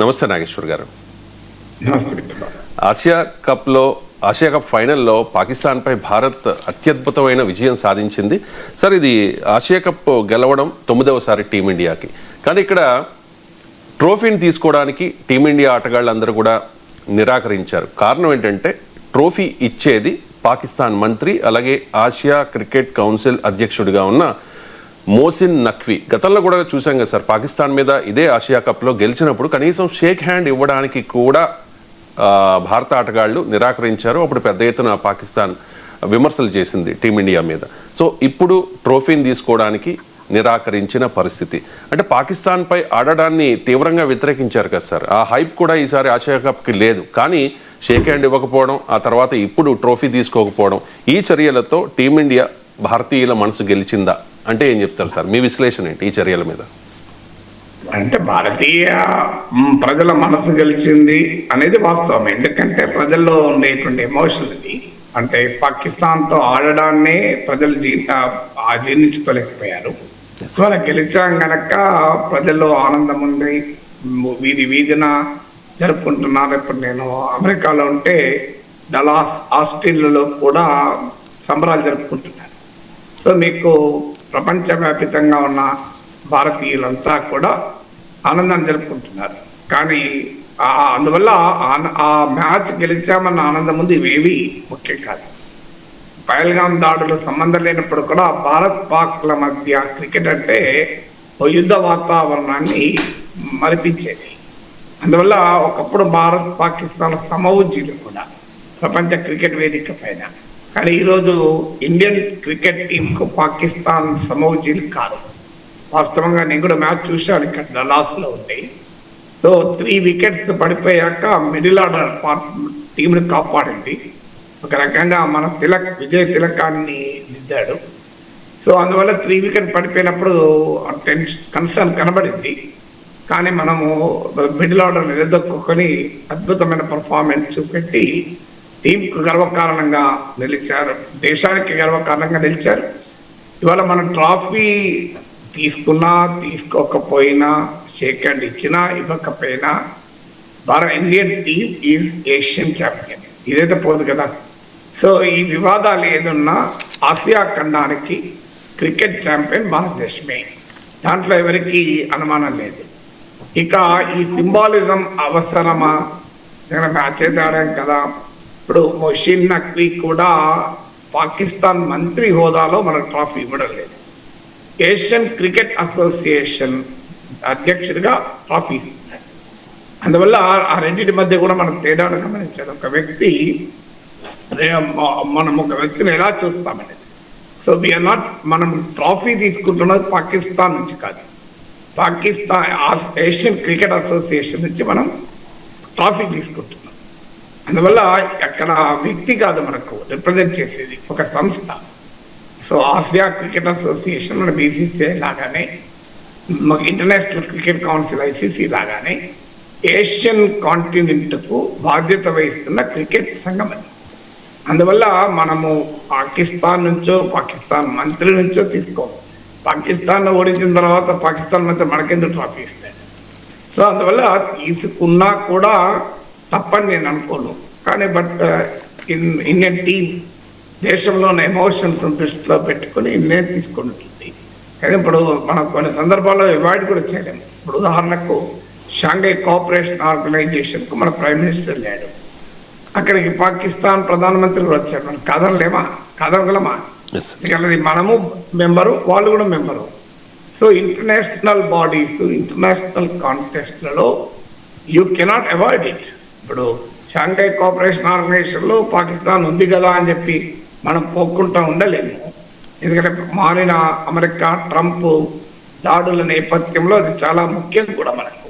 నమస్తే నాగేశ్వర్ గారు. నమస్తే. ఆసియా కప్ ఫైనల్లో పాకిస్తాన్పై భారత్ అత్యద్భుతమైన విజయం సాధించింది. సార్, ఇది ఆసియా కప్ గెలవడం 9వసారి టీమిండియాకి. కానీ ఇక్కడ ట్రోఫీని తీసుకోవడానికి టీమిండియా ఆటగాళ్ళందరూ కూడా నిరాకరించారు. కారణం ఏంటంటే ట్రోఫీ ఇచ్చేది పాకిస్తాన్ మంత్రి, అలాగే ఆసియా క్రికెట్ కౌన్సిల్ అధ్యక్షుడిగా ఉన్న మోసిన్ నఖ్వీ. గతంలో కూడా చూసాం కదా సార్, పాకిస్తాన్ మీద ఇదే ఆసియా కప్లో గెలిచినప్పుడు కనీసం షేక్ హ్యాండ్ ఇవ్వడానికి కూడా భారత ఆటగాళ్లు నిరాకరించారు. అప్పుడు పెద్ద ఎత్తున పాకిస్తాన్ విమర్శలు చేసింది టీమిండియా మీద. సో ఇప్పుడు ట్రోఫీని తీసుకోవడానికి నిరాకరించిన పరిస్థితి. అంటే పాకిస్తాన్పై ఆడడాన్ని తీవ్రంగా వ్యతిరేకించారు కదా సార్. ఆ హైప్ కూడా ఈసారి ఆసియా కప్కి లేదు. కానీ షేక్ హ్యాండ్ ఇవ్వకపోవడం, ఆ తర్వాత ఇప్పుడు ట్రోఫీ తీసుకోకపోవడం, ఈ చర్యలతో టీమిండియా భారతీయుల మనసు గెలిచిందా అంటే ఏం చెప్తారు సార్? మీ విశ్లేషణ ఏంటి ఈ చర్యల మీద? అంటే భారతీయ ప్రజల మనసు గెలిచింది అనేది వాస్తవం. ఎందుకంటే ప్రజల్లో ఉండేటువంటి ఎమోషన్ ఇది. అంటే పాకిస్తాన్తో ఆడడాన్నే ప్రజలు జీర్ణించుకోలేకపోయారు. ఇవాళ గెలిచాం గనక ప్రజల్లో ఆనందం ఉంది, వీధి వీధిన జరుపుకుంటున్నారు. ఇప్పుడు నేను అమెరికాలో ఉంటే డలాస్, ఆస్టిన్లలో కూడా సంబరాలు జరుపుకుంటున్నారు. సో మీకు ప్రపంచవ్యాపితంగా ఉన్న భారతీయులంతా కూడా ఆనందాన్ని జరుపుకుంటున్నారు. కానీ అందువల్ల ఆ మ్యాచ్ గెలిచామన్న ఆనందం ముందు ఇవేవి ముఖ్యం కాదు. పహల్గాం దాడులు సంబంధం లేనప్పుడు కూడా భారత్ పాక్ల మధ్య క్రికెట్ అంటే ఓ యుద్ధ వాతావరణాన్ని మరిపించేది. అందువల్ల ఒకప్పుడు భారత్ పాకిస్తాన్ సమవుజ్జీలు కూడా ప్రపంచ క్రికెట్ వేదిక పైన. కానీ ఈరోజు ఇండియన్ క్రికెట్ టీంకు పాకిస్తాన్ సమవుజ్జీలు కాదు. వాస్తవంగా నేను కూడా మ్యాచ్ చూశాను, ఇక్కడ డలాస్లో ఉండి. సో 3 వికెట్స్ పడిపోయాక మిడిల్ ఆర్డర్ టీంని కాపాడింది. ఒక రకంగా మన విజయ తిలకాన్ని దిద్దాడు. సో అందువల్ల 3 వికెట్స్ పడిపోయినప్పుడు కన్సర్న్ కనబడింది. కానీ మనము మిడిల్ ఆర్డర్ నిలదొక్కుని అద్భుతమైన పర్ఫార్మెన్స్ చూపెట్టి టీంకు గర్వకారణంగా నిలిచారు, దేశానికి గర్వకారణంగా నిలిచారు. ఇవాళ మనం ట్రాఫీ తీసుకున్నా తీసుకోకపోయినా, షేక్ హ్యాండ్ ఇచ్చినా ఇవ్వకపోయినా, Indian team is Asian champion. ఇదైతే పోదు కదా. సో ఈ వివాదాలు ఏదున్నా ఆసియా ఖండానికి క్రికెట్ ఛాంపియన్ భారతదేశమే, దాంట్లో ఎవరికి అనుమానం లేదు. ఇక ఈ సింబాలిజం అవసరమా? మ్యాచ్ అయితే ఆడాం కదా. ఇప్పుడు మోసిన్ నఖ్వీ కూడా పాకిస్తాన్ మంత్రి హోదాలో మనకు ట్రాఫీ ఇవ్వడం లేదు. ఏషియన్ క్రికెట్ అసోసియేషన్ అధ్యక్షుడిగా ట్రాఫీ ఇస్తున్నాడు. అందువల్ల ఆ రెండింటి మధ్య కూడా మనం తేడాను గమనించాలి. ఒక వ్యక్తిని ఎలా చూస్తామనేది. సో వీఆర్ నాట్, మనం ట్రాఫీ తీసుకుంటున్నది పాకిస్తాన్ నుంచి కాదు, ఏషియన్ క్రికెట్ అసోసియేషన్ నుంచి మనం ట్రాఫీ తీసుకుంటున్నాం. అందువల్ల అక్కడ వ్యక్తి కాదు మనకు రిప్రజెంట్ చేసేది, ఒక సంస్థ. సో ఆసియా క్రికెట్ అసోసియేషన్ మన బీసీసీఐ లాగానే, ఇంటర్నేషనల్ క్రికెట్ కౌన్సిల్ ఐసీసీ లాగానే ఏషియన్ కాంటినెంట్కు బాధ్యత వహిస్తున్న క్రికెట్ సంఘం అది. అందువల్ల మనము పాకిస్తాన్ నుంచో పాకిస్తాన్ మంత్రి నుంచో తీసుకోము. పాకిస్తాన్లో ఓడించిన తర్వాత పాకిస్తాన్ మంత్రి మనకెందుకు ట్రాఫీ ఇస్తాడు? సో అందువల్ల తీసుకున్నా కూడా తప్పని నేను అనుకోను. కానీ ఇండియన్ టీం దేశంలో ఉన్న ఎమోషన్స్ దృష్టిలో పెట్టుకుని నేను తీసుకుంటుంది. కానీ ఇప్పుడు మనం కొన్ని సందర్భాల్లో అవాయిడ్ కూడా చేయలేము. ఇప్పుడు ఉదాహరణకు షాంఘై కోఆపరేషన్ ఆర్గనైజేషన్కు మన ప్రైమ్ మినిస్టర్ లేడు, అక్కడికి పాకిస్తాన్ ప్రధానమంత్రి కూడా వచ్చాడు. మనం కాదనగలమా? ఎందుకంటే మనము మెంబరు, వాళ్ళు కూడా member. So international bodies, international కాంటెస్ట్లలో యూ కెనాట్ అవాయిడ్ ఇట్. ఇప్పుడు షాంఘై కోఆపరేషన్ ఆర్గనైజేషన్లో పాకిస్తాన్ ఉంది కదా అని చెప్పి మనం పోకుండా ఉండలేము. ఎందుకంటే మారిన అమెరికా, ట్రంప్ దాడుల నేపథ్యంలో అది చాలా ముఖ్యం కూడా మనకు.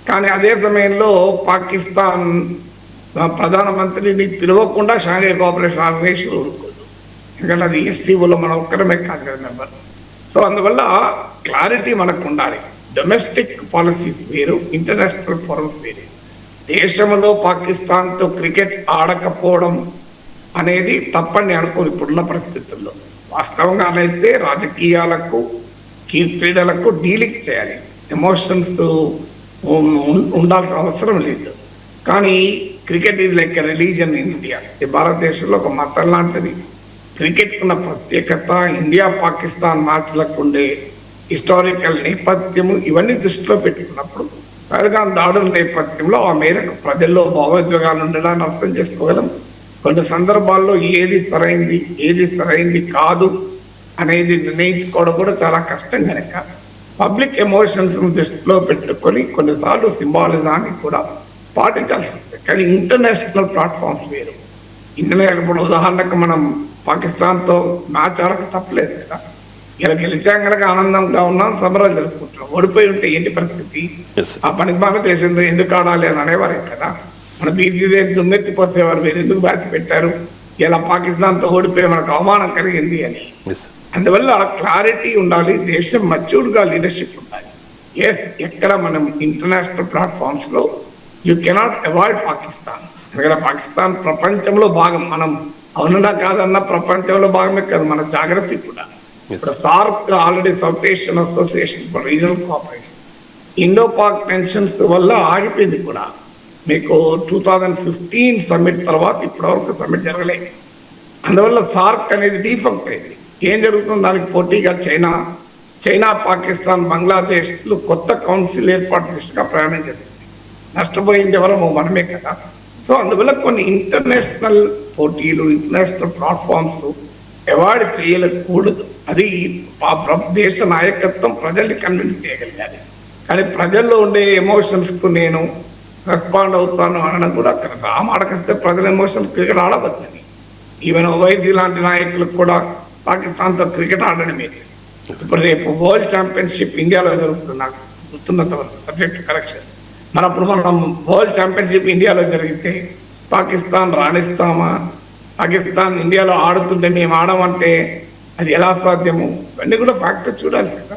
కానీ అదే సమయంలో పాకిస్తాన్ ప్రధానమంత్రిని పిలవకుండా షాంఘై కోఆపరేషన్ ఆర్గనైజేషన్ ఊరుకోదు. ఎందుకంటే అది ఎస్సీఓలో మనం ఒక్కరమే కాదు కదా మెంబర్. సో అందువల్ల క్లారిటీ మనకు ఉండాలి. డొమెస్టిక్ పాలసీస్ వేరు, ఇంటర్నేషనల్ ఫోరమ్స్ వేరే. దేశంలో పాకిస్తాన్తో క్రికెట్ ఆడకపోవడం అనేది తప్పని అనుకోని ఇప్పుడున్న పరిస్థితుల్లో. వాస్తవంగా అయితే రాజకీయాలకు, క్రీడలకు డీలింగ్ చేయాలి. ఎమోషన్స్ ఉండాల్సిన అవసరం లేదు. కానీ cricket is like a religion in India. ఈ భారతదేశంలో ఒక మతం లాంటిది. క్రికెట్ ఉన్న ప్రత్యేకత, ఇండియా పాకిస్తాన్ మ్యాచ్లకు ఉండే హిస్టారికల్ నేపథ్యము ఇవన్నీ దృష్టిలో పెట్టుకున్నప్పుడు పహల్గాం దాడుల నేపథ్యంలో ఆ మేరకు ప్రజల్లో భావోద్వేగాలు ఉండడాన్ని అర్థం చేసుకోగలం. కొన్ని సందర్భాల్లో ఏది సరైంది కాదు అనేది నిర్ణయించుకోవడం కూడా చాలా కష్టం కనుక పబ్లిక్ ఎమోషన్స్ దృష్టిలో పెట్టుకొని కొన్నిసార్లు సింబాలిజాన్ని కూడా పాటించాల్సి వస్తుంది. కానీ ఇంటర్నేషనల్ ప్లాట్ఫామ్స్ వేరు. ఇంటర్నేషనల్ ఇప్పుడు ఉదాహరణకు మనం పాకిస్తాన్తో మ్యాచ్ ఆడక తప్పలేదు కదా. ఇలా గెలిచాం కనుక ఆనందంగా ఉన్నాం, సంబరాలు జరుపుకుంటున్నాం. ఓడిపోయి ఉంటే ఏంటి పరిస్థితి? ఆ పనికి భారతదేశంలో ఎందుకు ఆడాలి అని అనేవారే కదా. మన బీసీసీ దుమ్మెత్తిపోసేవారు, మీరు ఎందుకు మ్యాచ్ పెట్టారు, ఇలా పాకిస్తాన్తో ఓడిపోయి మనకు అవమానం కలిగింది అని. అందువల్ల క్లారిటీ ఉండాలి, దేశం మచ్యూర్డ్గా లీడర్షిప్ ఉండాలి. ఎక్కడ మనం ఇంటర్నేషనల్ ప్లాట్ఫామ్స్లో యూ కెనాట్ అవాయిడ్ పాకిస్తాన్. ఎందుకంటే పాకిస్తాన్ ప్రపంచంలో భాగం. మనం అవునన్నా కాదన్నా ప్రపంచంలో భాగమే కాదు, మన జాగ్రఫీ కూడా. ఇప్పుడు SAARC already south Asian association for regional cooperation Indo Pak tensions వల్ల ఆగిపోయింది కూడా. మీకు 2015 సమ్మిట్ తర్వాత ఇప్పటివరకు సమ్మిట్ జరగలేదు. అందువల్ల సార్క్ అనేది డీఫంక్ట్ అయింది. ఏం జరుగుతుంది దానికి పోటీగా చైనా పాకిస్తాన్ బంగ్లాదేశ్లు కొత్త కౌన్సిల్ ఏర్పాటు దిశగా ప్రయాణం చేస్తుంది. నష్టపోయింది ఎవరో మనమే కదా. సో అందువల్ల కొన్ని ఇంటర్నేషనల్ పోటీలు, ఇంటర్నేషనల్ ప్లాట్ఫామ్స్ అవాయిడ్ చేయకూడదు. అది దేశ నాయకత్వం ప్రజల్ని కన్విన్స్ చేయగలిగాలి. కానీ ప్రజల్లో ఉండే ఎమోషన్స్కు నేను రెస్పాండ్ అవుతాను అనడం కూడా అక్కడ రామాడకొస్తే ప్రజల ఎమోషన్స్ క్రికెట్ ఆడవద్దని. ఈవెన్ ఓవైసీ లాంటి నాయకులకు కూడా పాకిస్తాన్తో క్రికెట్ ఆడడమే. ఇప్పుడు రేపు వరల్డ్ ఛాంపియన్షిప్ ఇండియాలో జరుగుతుంది, నాకు గుర్తున్నంత వరకు, సబ్జెక్ట్ కరెక్షన్. మనం వరల్డ్ ఛాంపియన్షిప్ ఇండియాలో జరిగితే పాకిస్తాన్ రాణిస్తామా? పాకిస్తాన్ ఇండియాలో ఆడుతుంటే మేము ఆడమంటే అది ఎలా సాధ్యము? ఇవన్నీ కూడా ఫ్యాక్టర్ చూడాలి కదా.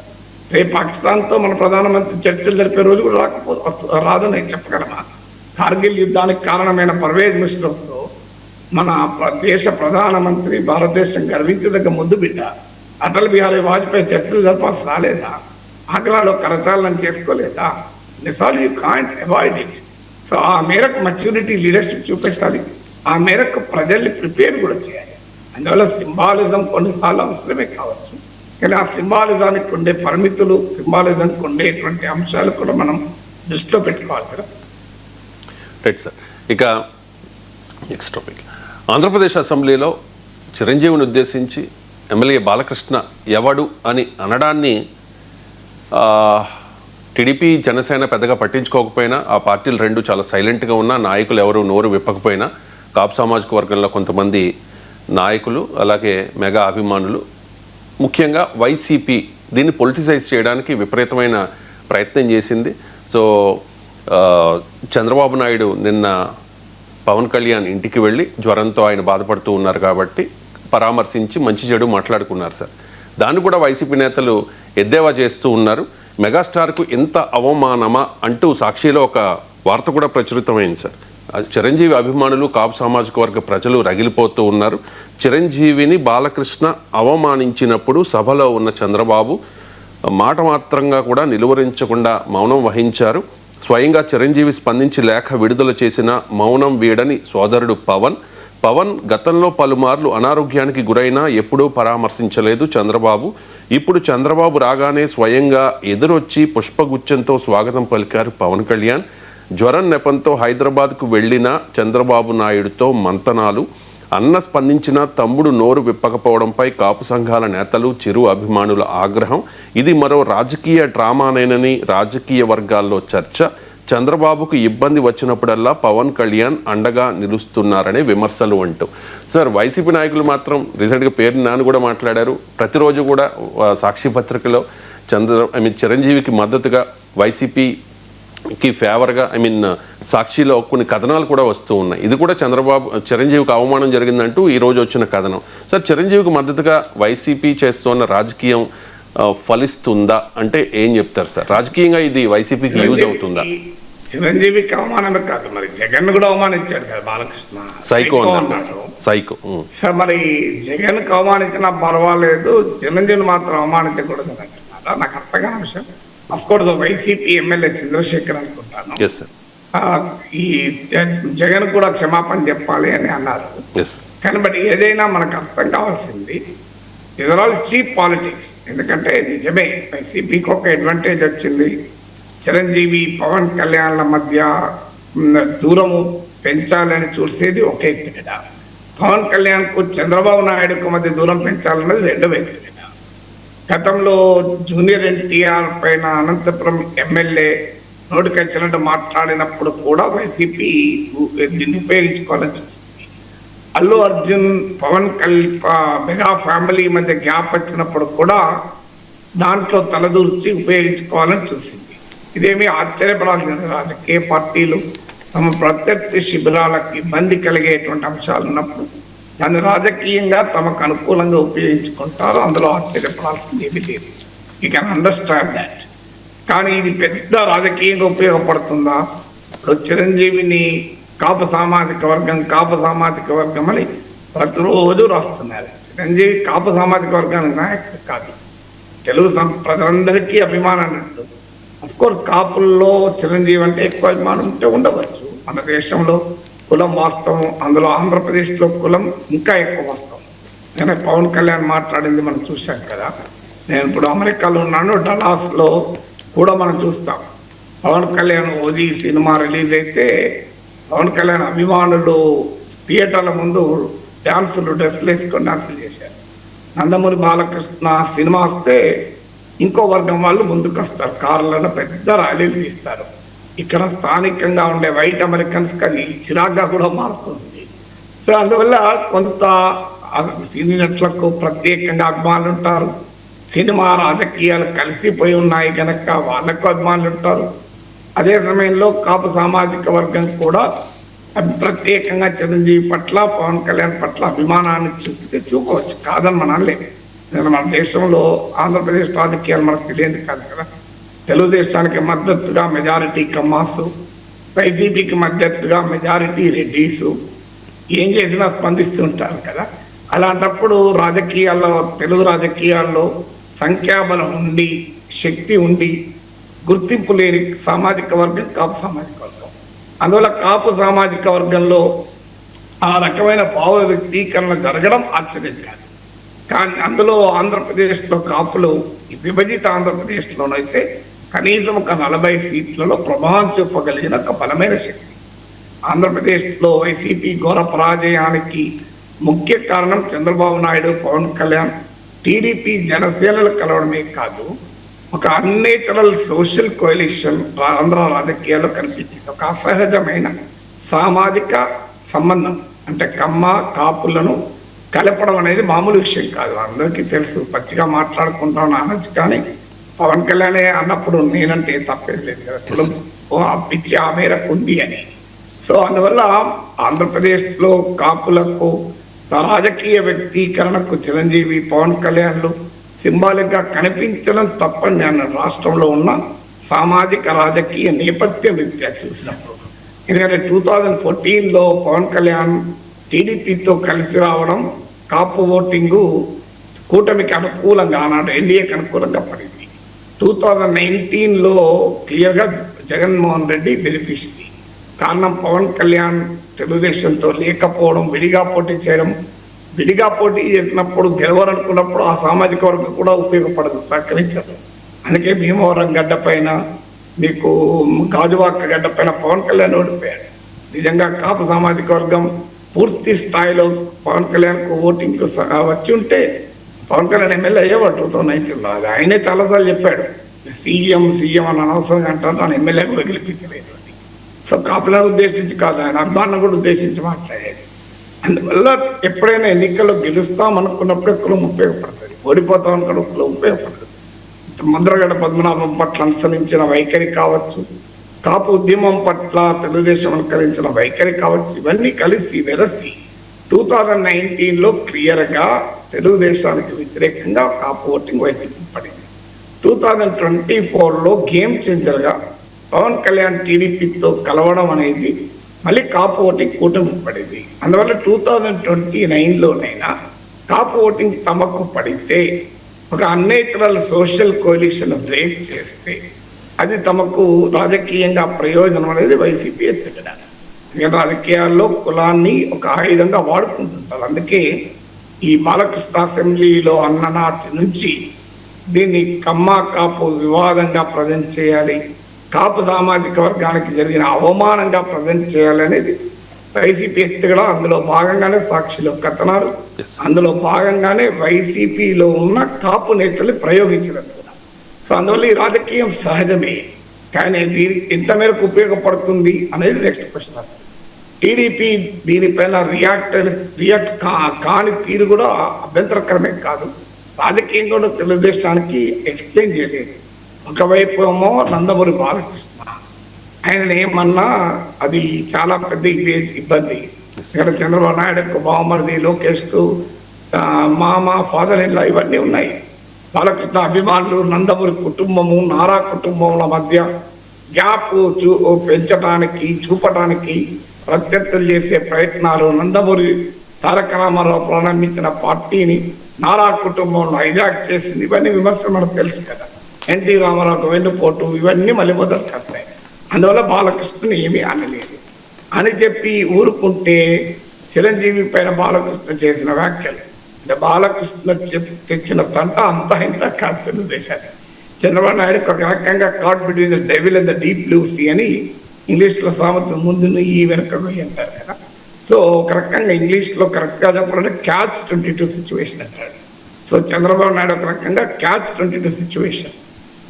రేపు పాకిస్తాన్తో మన ప్రధానమంత్రి చర్చలు జరిపే రోజు కూడా రాదని చెప్పగలమా? కార్గిల్ యుద్ధానికి కారణమైన పర్వేజ్ ముషర్రఫ్తో మన దేశ ప్రధానమంత్రి, భారతదేశం గర్వించదగ్గ ముద్దు బిడ్డ అటల్ బిహారీ వాజ్పేయి చర్చలు జరపాల్సి రాలేదా? ఆగ్రాలో కరచాలనం చేసుకోలేదా? నిసార్లు you can't avoid it. So ఆ మేరకు మెచ్యూరిటీ లీడర్షిప్ చూపెట్టాలి. ఆ మేరకు ప్రజల్ని ప్రిపేర్ కూడా చేయాలి. అందువల్ల సింబాలిజం కొన్నిసార్లు అవసరమే కావచ్చు, కానీ ఆ సింబాలిజానికి ఉండే పరిమితులు, సింబాలిజంకి ఉండేటువంటి అంశాలు కూడా మనం దృష్టిలో పెట్టుకోవాలి కదా. Right sir. ఇక నెక్స్ట్ టాపిక్. ఆంధ్రప్రదేశ్ అసెంబ్లీలో చిరంజీవిని ఉద్దేశించి ఎమ్మెల్యే బాలకృష్ణ ఎవడు అని అనడాన్ని టీడీపీ, జనసేన పెద్దగా పట్టించుకోకపోయినా, ఆ పార్టీలు రెండు చాలా సైలెంట్గా ఉన్నా, నాయకులు ఎవరు నోరు విప్పకపోయినా, కాపు సామాజిక వర్గంలో కొంతమంది నాయకులు, అలాగే మెగా అభిమానులు, ముఖ్యంగా వైసీపీ దీన్ని పొలిటిసైజ్ చేయడానికి విపరీతమైన ప్రయత్నం చేసింది. సో చంద్రబాబు నాయుడు నిన్న పవన్ కళ్యాణ్ ఇంటికి వెళ్ళి జ్వరంతో ఆయన బాధపడుతూ ఉన్నారు కాబట్టి పరామర్శించి మంచి చెడు మాట్లాడుకున్నారు సార్. దాన్ని కూడా వైసీపీ నేతలు ఎద్దేవా చేస్తూ ఉన్నారు. మెగాస్టార్కు ఎంత అవమానమా అంటూ సాక్షిలో ఒక వార్త కూడా ప్రచురితమైంది సార్. చిరంజీవి అభిమానులు, కాపు సామాజిక వర్గ ప్రజలు రగిలిపోతూ ఉన్నారు. చిరంజీవిని బాలకృష్ణ అవమానించినప్పుడు సభలో ఉన్న చంద్రబాబు మాట మాత్రంగా కూడా నిలువరించకుండా మౌనం వహించారు. స్వయంగా చిరంజీవి స్పందించి లేఖ విడుదల చేసిన మౌనం వీడని సోదరుడు పవన్ గతంలో పలుమార్లు అనారోగ్యానికి గురైనా ఎప్పుడూ పరామర్శించలేదు చంద్రబాబు. ఇప్పుడు చంద్రబాబు రాగానే స్వయంగా ఎదురొచ్చి పుష్పగుచ్చంతో స్వాగతం పలికారు పవన్ కళ్యాణ్. జ్వరం నెపంతో హైదరాబాద్కు వెళ్ళిన చంద్రబాబు నాయుడుతో మంతనాలు. అన్న స్పందించిన తమ్ముడు నోరు విప్పకపోవడంపై కాపు సంఘాల నేతలు, చిరు అభిమానుల ఆగ్రహం. ఇది మరో రాజకీయ డ్రామానేనని రాజకీయ వర్గాల్లో చర్చ. చంద్రబాబుకు ఇబ్బంది వచ్చినప్పుడల్లా పవన్ కళ్యాణ్ అండగా నిలుస్తున్నారనే విమర్శలు అంటూ. సార్, వైసీపీ నాయకులు మాత్రం రీసెంట్గా పేరు నాని కూడా మాట్లాడారు. ప్రతిరోజు కూడా సాక్షి పత్రికలో చిరంజీవికి మద్దతుగా, వైసీపీకి ఫేవర్గా సాక్షిలో కొన్ని కథనాలు కూడా వస్తూ ఉన్నాయి. ఇది కూడా చిరంజీవికి అవమానం జరిగిందంటూ ఈరోజు వచ్చిన కథనం. సార్, చిరంజీవికి మద్దతుగా వైసీపీ చేస్తున్న రాజకీయం ఫలిస్తుందా అంటే ఏం చెప్తారు సార్? రాజకీయంగా ఇది వైసీపీకి యూజ్ అవుతుందా? చిరంజీవికి అవమానమే కాదు, మరి జగన్ కూడా అవమానించాడు కదా బాలకృష్ణ. సైకో సార్, మరి జగన్ అవమానించినా పర్వాలేదు, చిరంజీవిని మాత్రం అవమానించకూడదు అంటున్నారా? నాకు అర్థం కాని విషయం. Of course YCP MLA Chandrasekhar అనుకుంటాను, ఎస్ సార్, ఈ జగన్ కూడా క్షమాపణ చెప్పాలి అని అన్నారు. ఎస్. కానీ బట్ ఏదైనా మనకు అర్థం కావాల్సింది ఇదర్ ఆల్ చీప్ పాలిటిక్స్. ఎందుకంటే నిజమే వైసీపీకి ఒక అడ్వాంటేజ్ వచ్చింది. చిరంజీవి పవన్ కళ్యాణ్ల మధ్య దూరము పెంచాలని చూసేది ఒక ఎత్తుగడ, పవన్ కళ్యాణ్కు చంద్రబాబు నాయుడుకు మధ్య దూరం పెంచాలన్నది రెండవ ఎత్తుగడ. గతంలో జూనియర్ ఎన్టీఆర్ పైన అనంతపురం ఎమ్మెల్యే నోటికొచ్చినట్టు మాట్లాడినప్పుడు కూడా వైసీపీ దీన్ని ఉపయోగించుకోవాలని చూసింది. అల్లు అర్జున్ పవన్ మెగా ఫ్యామిలీ మధ్య గ్యాప్ వచ్చినప్పుడు కూడా దాంట్లో తలదూర్చి ఉపయోగించుకోవాలని చూసింది. ఇదేమీ ఆశ్చర్యపడాల్సిన రాజకీయ పార్టీలు తమ ప్రత్యర్థి శిబిరాలకు ఇబ్బంది కలిగేటువంటి అంశాలు ఉన్నప్పుడు దాన్ని రాజకీయంగా తమకు అనుకూలంగా ఉపయోగించుకుంటారు. అందులో ఆశ్చర్యపడాల్సింది ఏమీ లేదు. You can understand that. కానీ ఇది పెద్ద రాజకీయంగా ఉపయోగపడుతుందా? ఇప్పుడు చిరంజీవిని కాపు సామాజిక వర్గం అని ప్రతిరోజు రాస్తున్నారు. చిరంజీవి కాపు సామాజిక వర్గానికి నాయకుడు కాదు, తెలుగు ప్రజలందరికీ అభిమానం అన్నట్టు. అఫ్ కోర్స్ కాపుల్లో చిరంజీవి అంటే ఎక్కువ అభిమానం ఉంటే ఉండవచ్చు. మన దేశంలో కులం వాస్తవం, అందులో ఆంధ్రప్రదేశ్లో కులం ఇంకా ఎక్కువ వాస్తవం. నేను పవన్ కళ్యాణ్ మాట్లాడింది మనం చూశాం కదా. నేను ఇప్పుడు అమెరికాలో ఉన్నాను, డలాస్లో కూడా మనం చూస్తాం. Pawan Kalyan OG cinema release అయితే పవన్ కళ్యాణ్ అభిమానులు థియేటర్ల ముందు డ్రెస్సులు వేసుకొని డాన్సులు చేశారు. నందమూరి బాలకృష్ణ సినిమా వస్తే ఇంకో వర్గం వాళ్ళు ముందుకు వస్తారు, కార్లలో పెద్ద ర్యాలీలు తీస్తారు. ఇక్కడ స్థానికంగా ఉండే వైట్ అమెరికన్స్కి అది చిరాగ్గా కూడా మారుతుంది. సో అందువల్ల కొంత సినీ నటులకు ప్రత్యేకంగా అభిమానులు ఉంటారు. సినిమా రాజకీయాలు కలిసిపోయి ఉన్నాయి కనుక వాళ్ళకు అభిమానులు ఉంటారు. అదే సమయంలో కాపు సామాజిక వర్గం కూడా ప్రత్యేకంగా చిరంజీవి పట్ల పవన్ కళ్యాణ్ పట్ల అభిమానాన్ని చూపవచ్చు, కాదని మనలేదు. మన దేశంలో ఆంధ్రప్రదేశ్ రాజకీయాలు మనకు తెలియదు కాదు కదా. తెలుగుదేశానికి మద్దతుగా మెజారిటీ కమ్మాసు, వైసీపీకి మద్దతుగా మెజారిటీ రెడ్డీసు ఏం చేసినా స్పందిస్తుంటారు కదా. అలాంటప్పుడు రాజకీయాల్లో, తెలుగు రాజకీయాల్లో సంఖ్యాబలం ఉండి శక్తి ఉండి గుర్తింపు లేని సామాజిక వర్గం కాపు సామాజిక వర్గం. అందువల్ల కాపు సామాజిక వర్గంలో ఆ రకమైన భావ వ్యక్తీకరణ జరగడం ఆశ్చర్యం కాదు. కానీ అందులో ఆంధ్రప్రదేశ్లో కాపులు విభజిత ఆంధ్రప్రదేశ్లోనైతే కనీసం ఒక 40 సీట్లలో ప్రభావం చూపగలిగిన ఒక బలమైన శక్తి. ఆంధ్రప్రదేశ్లో వైసీపీ ఘోర పరాజయానికి ముఖ్య కారణం చంద్రబాబు నాయుడు, పవన్ కళ్యాణ్, టీడీపీ, జనసేనలు కలవడమే కాదు, ఒక అన్నేచురల్ సోషల్ కోalition ఆంధ్ర రాజకీయాల్లో కనిపించింది. ఒక అసహజమైన సామాజిక సంబంధం, అంటే కమ్మ కాపులను కలపడం అనేది మామూలు విషయం కాదు. అందరికీ తెలుసు, పచ్చిగా మాట్లాడుకుంటాం అనొచ్చు. కానీ పవన్ కళ్యాణ్ అన్నప్పుడు నేనంటే తప్పేది లేదు కదా, కులం పిచ్చి ఆ మేరకు ఉంది అని. సో అందువల్ల ఆంధ్రప్రదేశ్లో కాపులకు రాజకీయ వ్యక్తీకరణకు చిరంజీవి, పవన్ కళ్యాణ్లు సింబాలిక్గా కనిపించడం తప్పని నేను రాష్ట్రంలో ఉన్న సామాజిక రాజకీయ నేపథ్యం రీత్యా చూసినప్పుడు. ఎందుకంటే 2014లో పవన్ కళ్యాణ్ టీడీపీతో కలిసి రావడం కాపు ఓటింగు కూటమికి అనుకూలంగా, ఆనాడు ఎన్డీఏకి అనుకూలంగా పడింది. 2019లో క్లియర్గా జగన్మోహన్ రెడ్డి బెనిఫిషరీ. కారణం పవన్ కళ్యాణ్ తెలుగుదేశంతో లేకపోవడం, విడిగా పోటీ చేయడం. విడిగా పోటీ చేసినప్పుడు గెలవాలనుకున్నప్పుడు ఆ సామాజిక వర్గం కూడా ఉపయోగపడదు, సహకరించదు. అందుకే భీమవరం గడ్డ పైన, మీకు గాజువాక గడ్డ పైన పవన్ కళ్యాణ్ ఓడిపోయాడు. నిజంగా కాపు సామాజిక వర్గం పూర్తి స్థాయిలో పవన్ కళ్యాణ్కు ఓటింగ్కు వచ్చి ఉంటే పవన్ కళ్యాణ్ ఎమ్మెల్యే అయ్యేవాడు 2019లో. అది ఆయనే చాలాసార్లు చెప్పాడు, సీఎం అని అనవసరంగా అంటారు, నన్ను ఎమ్మెల్యే కూడా గెలిపించలేదు అని. సో కాపులను ఉద్దేశించి కాదు, ఆయన అభిమానులను కూడా ఉద్దేశించి మాట్లాడాడు. అందువల్ల ఎప్పుడైనా ఎన్నికల్లో గెలుస్తాం అనుకున్నప్పుడే కులం ఉపయోగపడుతుంది, ఓడిపోతాం అనుకున్న కులం ఉపయోగపడుతుంది. ముద్రగడ పద్మనాభం పట్ల అనుసరించిన వైఖరి కావచ్చు, కాపు ఉద్యమం పట్ల తెలుగుదేశం అనుకరించిన వైఖరి కావచ్చు, ఇవన్నీ కలిసి వెరసి 2019లో క్లియర్గా తెలుగుదేశానికి వ్యతిరేకంగా కాపు ఓటింగ్ వైసీపీ పడింది. 2024లో గేమ్ చేంజర్గా పవన్ కళ్యాణ్ టీడీపీతో కలవడం అనేది మళ్ళీ కాపు ఓటింగ్ కూటమి పడింది. అందువల్ల 2029లోనైనా కాపు ఓటింగ్ తమకు పడితే ఒక అన్నేచురల్ సోషల్ కోalition బ్రేక్ చేస్తే అది తమకు రాజకీయంగా ప్రయోజనం అనేది వైసీపీ ఎత్తుగడ. ఎందుకంటే రాజకీయాల్లో కులాన్ని ఒక ఆయుధంగా వాడుకుంటుంటారు. అందుకే ఈ బాలకృష్ణ అసెంబ్లీలో అన్న నాటి నుంచి దీన్ని కమ్మ కాపు వివాదంగా ప్రజెంట్ చేయాలి, కాపు సామాజిక వర్గానికి జరిగిన అవమానంగా ప్రజెంట్ చేయాలనేది వైసీపీ ఎత్తుగడ. అందులో భాగంగానే సాక్షిలో కథనాలు, అందులో భాగంగానే వైసీపీలో ఉన్న కాపు నేతలు ప్రయోగించడం కూడా. సో అందువల్ల ఈ రాజకీయం సహజమే, కానీ దీని ఎంత మేరకు ఉపయోగపడుతుంది అనేది నెక్స్ట్ క్వశ్చన్ వస్తుంది. టీడీపీ దీనిపైన రియాక్ట్ కాని తీరు కూడా అభ్యంతరకరమే కాదు. రాజకీయం కూడా తెలుగుదేశానికి ఎక్స్ప్లెయిన్ చేయలేదు. ఒకవైపు ఏమో నందమూరి బాలకృష్ణ, ఆయన ఏమన్నా అది చాలా పెద్ద ఇబ్బంది. ఇక్కడ చంద్రబాబు నాయుడుకు బావమరిది, లోకేష్కు మామ, ఫాదర్ ఇన్ లా ఇవన్నీ ఉన్నాయి. బాలకృష్ణ అభిమానులు, నందమూరి కుటుంబము, నారా కుటుంబముల మధ్య గ్యాప్ పెంచడానికి, చూపడానికి ప్రత్యర్థులు చేసే ప్రయత్నాలు, నందమూరి తారక రామారావు ప్రారంభించిన పార్టీని నారా కుటుంబంలో హైజాక్ చేసింది, ఇవన్నీ విమర్శలు మనకు తెలుసు కదా. ఎన్టీ రామారావుకు వెన్నుపోటు, ఇవన్నీ మళ్ళీ మొదటికి వస్తాయి. అందువల్ల బాలకృష్ణని ఏమీ అనలేదు అని చెప్పి ఊరుకుంటే, చిరంజీవి పైన బాలకృష్ణ చేసిన వ్యాఖ్యలు అంటే బాలకృష్ణ తెచ్చిన తంట అంతా ఇంత కాదు తెలుగుదేశాన్ని. చంద్రబాబు నాయుడు ఒక రకంగా caught between the devil and the deep blue sea అని ఇంగ్లీష్లో సామెత, ముందు ఈ వెనక అంటారు కదా. సో ఒక రకంగా ఇంగ్లీష్లో కరెక్ట్గా చెప్పాలంటే క్యాచ్ 22 సిచ్యువేషన్ అంటాడు. సో చంద్రబాబు నాయుడు ఒక రకంగా క్యాచ్ 22 సిచ్యువేషన్.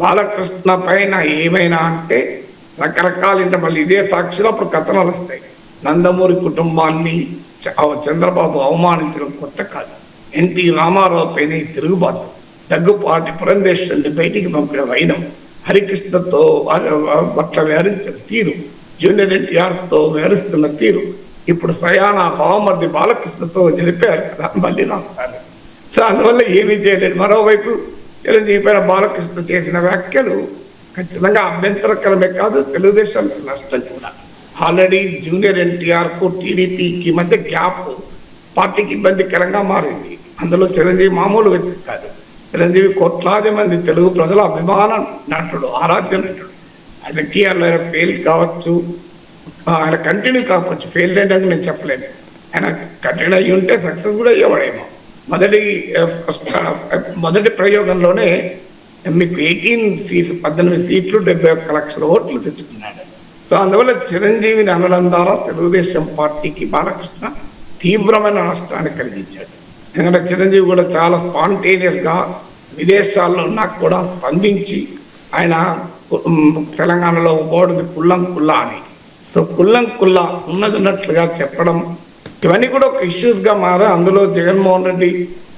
బాలకృష్ణ పైన ఏమైనా అంటే రకరకాల, మళ్ళీ ఇదే సాక్షిలో అప్పుడు కథనాలు వస్తాయి. నందమూరి కుటుంబాన్ని చంద్రబాబు అవమానించడం కొత్త కాదు. ఎన్టీ రామారావు పైన తిరుగుబాటు, దగ్గుపాటి పురంధేశ్వరుని బయటికి పంపిన వైనం, హరికృష్ణతో పట్ల వ్యవహరించిన తీరు, జూనియర్ ఎన్టీఆర్తో వ్యవహరిస్తున్న తీరు, ఇప్పుడు సయాన బావమర్ది బాలకృష్ణతో జరిపారు కదా, మళ్ళీ రాస్తారు. సో అందువల్ల ఏమీ చేయలేదు. మరోవైపు చిరంజీవి పైన బాలకృష్ణ చేసిన వ్యాఖ్యలు ఖచ్చితంగా అభ్యంతరకరమే కాదు, తెలుగుదేశానికి నష్టం కూడా. ఆల్రెడీ జూనియర్ ఎన్టీఆర్కు టీడీపీకి మధ్య గ్యాప్ పార్టీకి ఇబ్బందికరంగా మారింది. అందులో చిరంజీవి మామూలు వ్యక్తి కాదు. చిరంజీవి కోట్లాది మంది తెలుగు ప్రజల అభిమాన నటుడు, ఆరాధ్య నటుడు. రాజకీయాల్లో ఆయన ఫెయిల్ కావచ్చు, ఆయన కంటిన్యూ కావచ్చు, ఫెయిల్ చేయడానికి నేను చెప్పలేను. ఆయన కంటిన్యూ అయ్యి ఉంటే సక్సెస్ కూడా అయ్యేవాడేమో. మొదటి ప్రయోగంలోనే మీకు 18 సీట్లు 71 లక్షల ఓట్లు తెచ్చుకున్నాడు. సో అందువల్ల చిరంజీవిని అనడం ద్వారా తెలుగుదేశం పార్టీకి బాలకృష్ణ తీవ్రమైన నష్టాన్ని కలిగించాడు. ఎందుకంటే చిరంజీవి కూడా చాలా స్పాంటేనియస్గా విదేశాల్లో నాకు కూడా స్పందించి ఆయన తెలంగాణలో ఓడింది కుల్లం కుల్లా అని. సో కుల్లం కుల్లా ఉన్నదిన్నట్లుగా చెప్పడం, ఇవన్నీ కూడా ఒక ఇష్యూస్గా మారా. అందులో జగన్మోహన్ రెడ్డి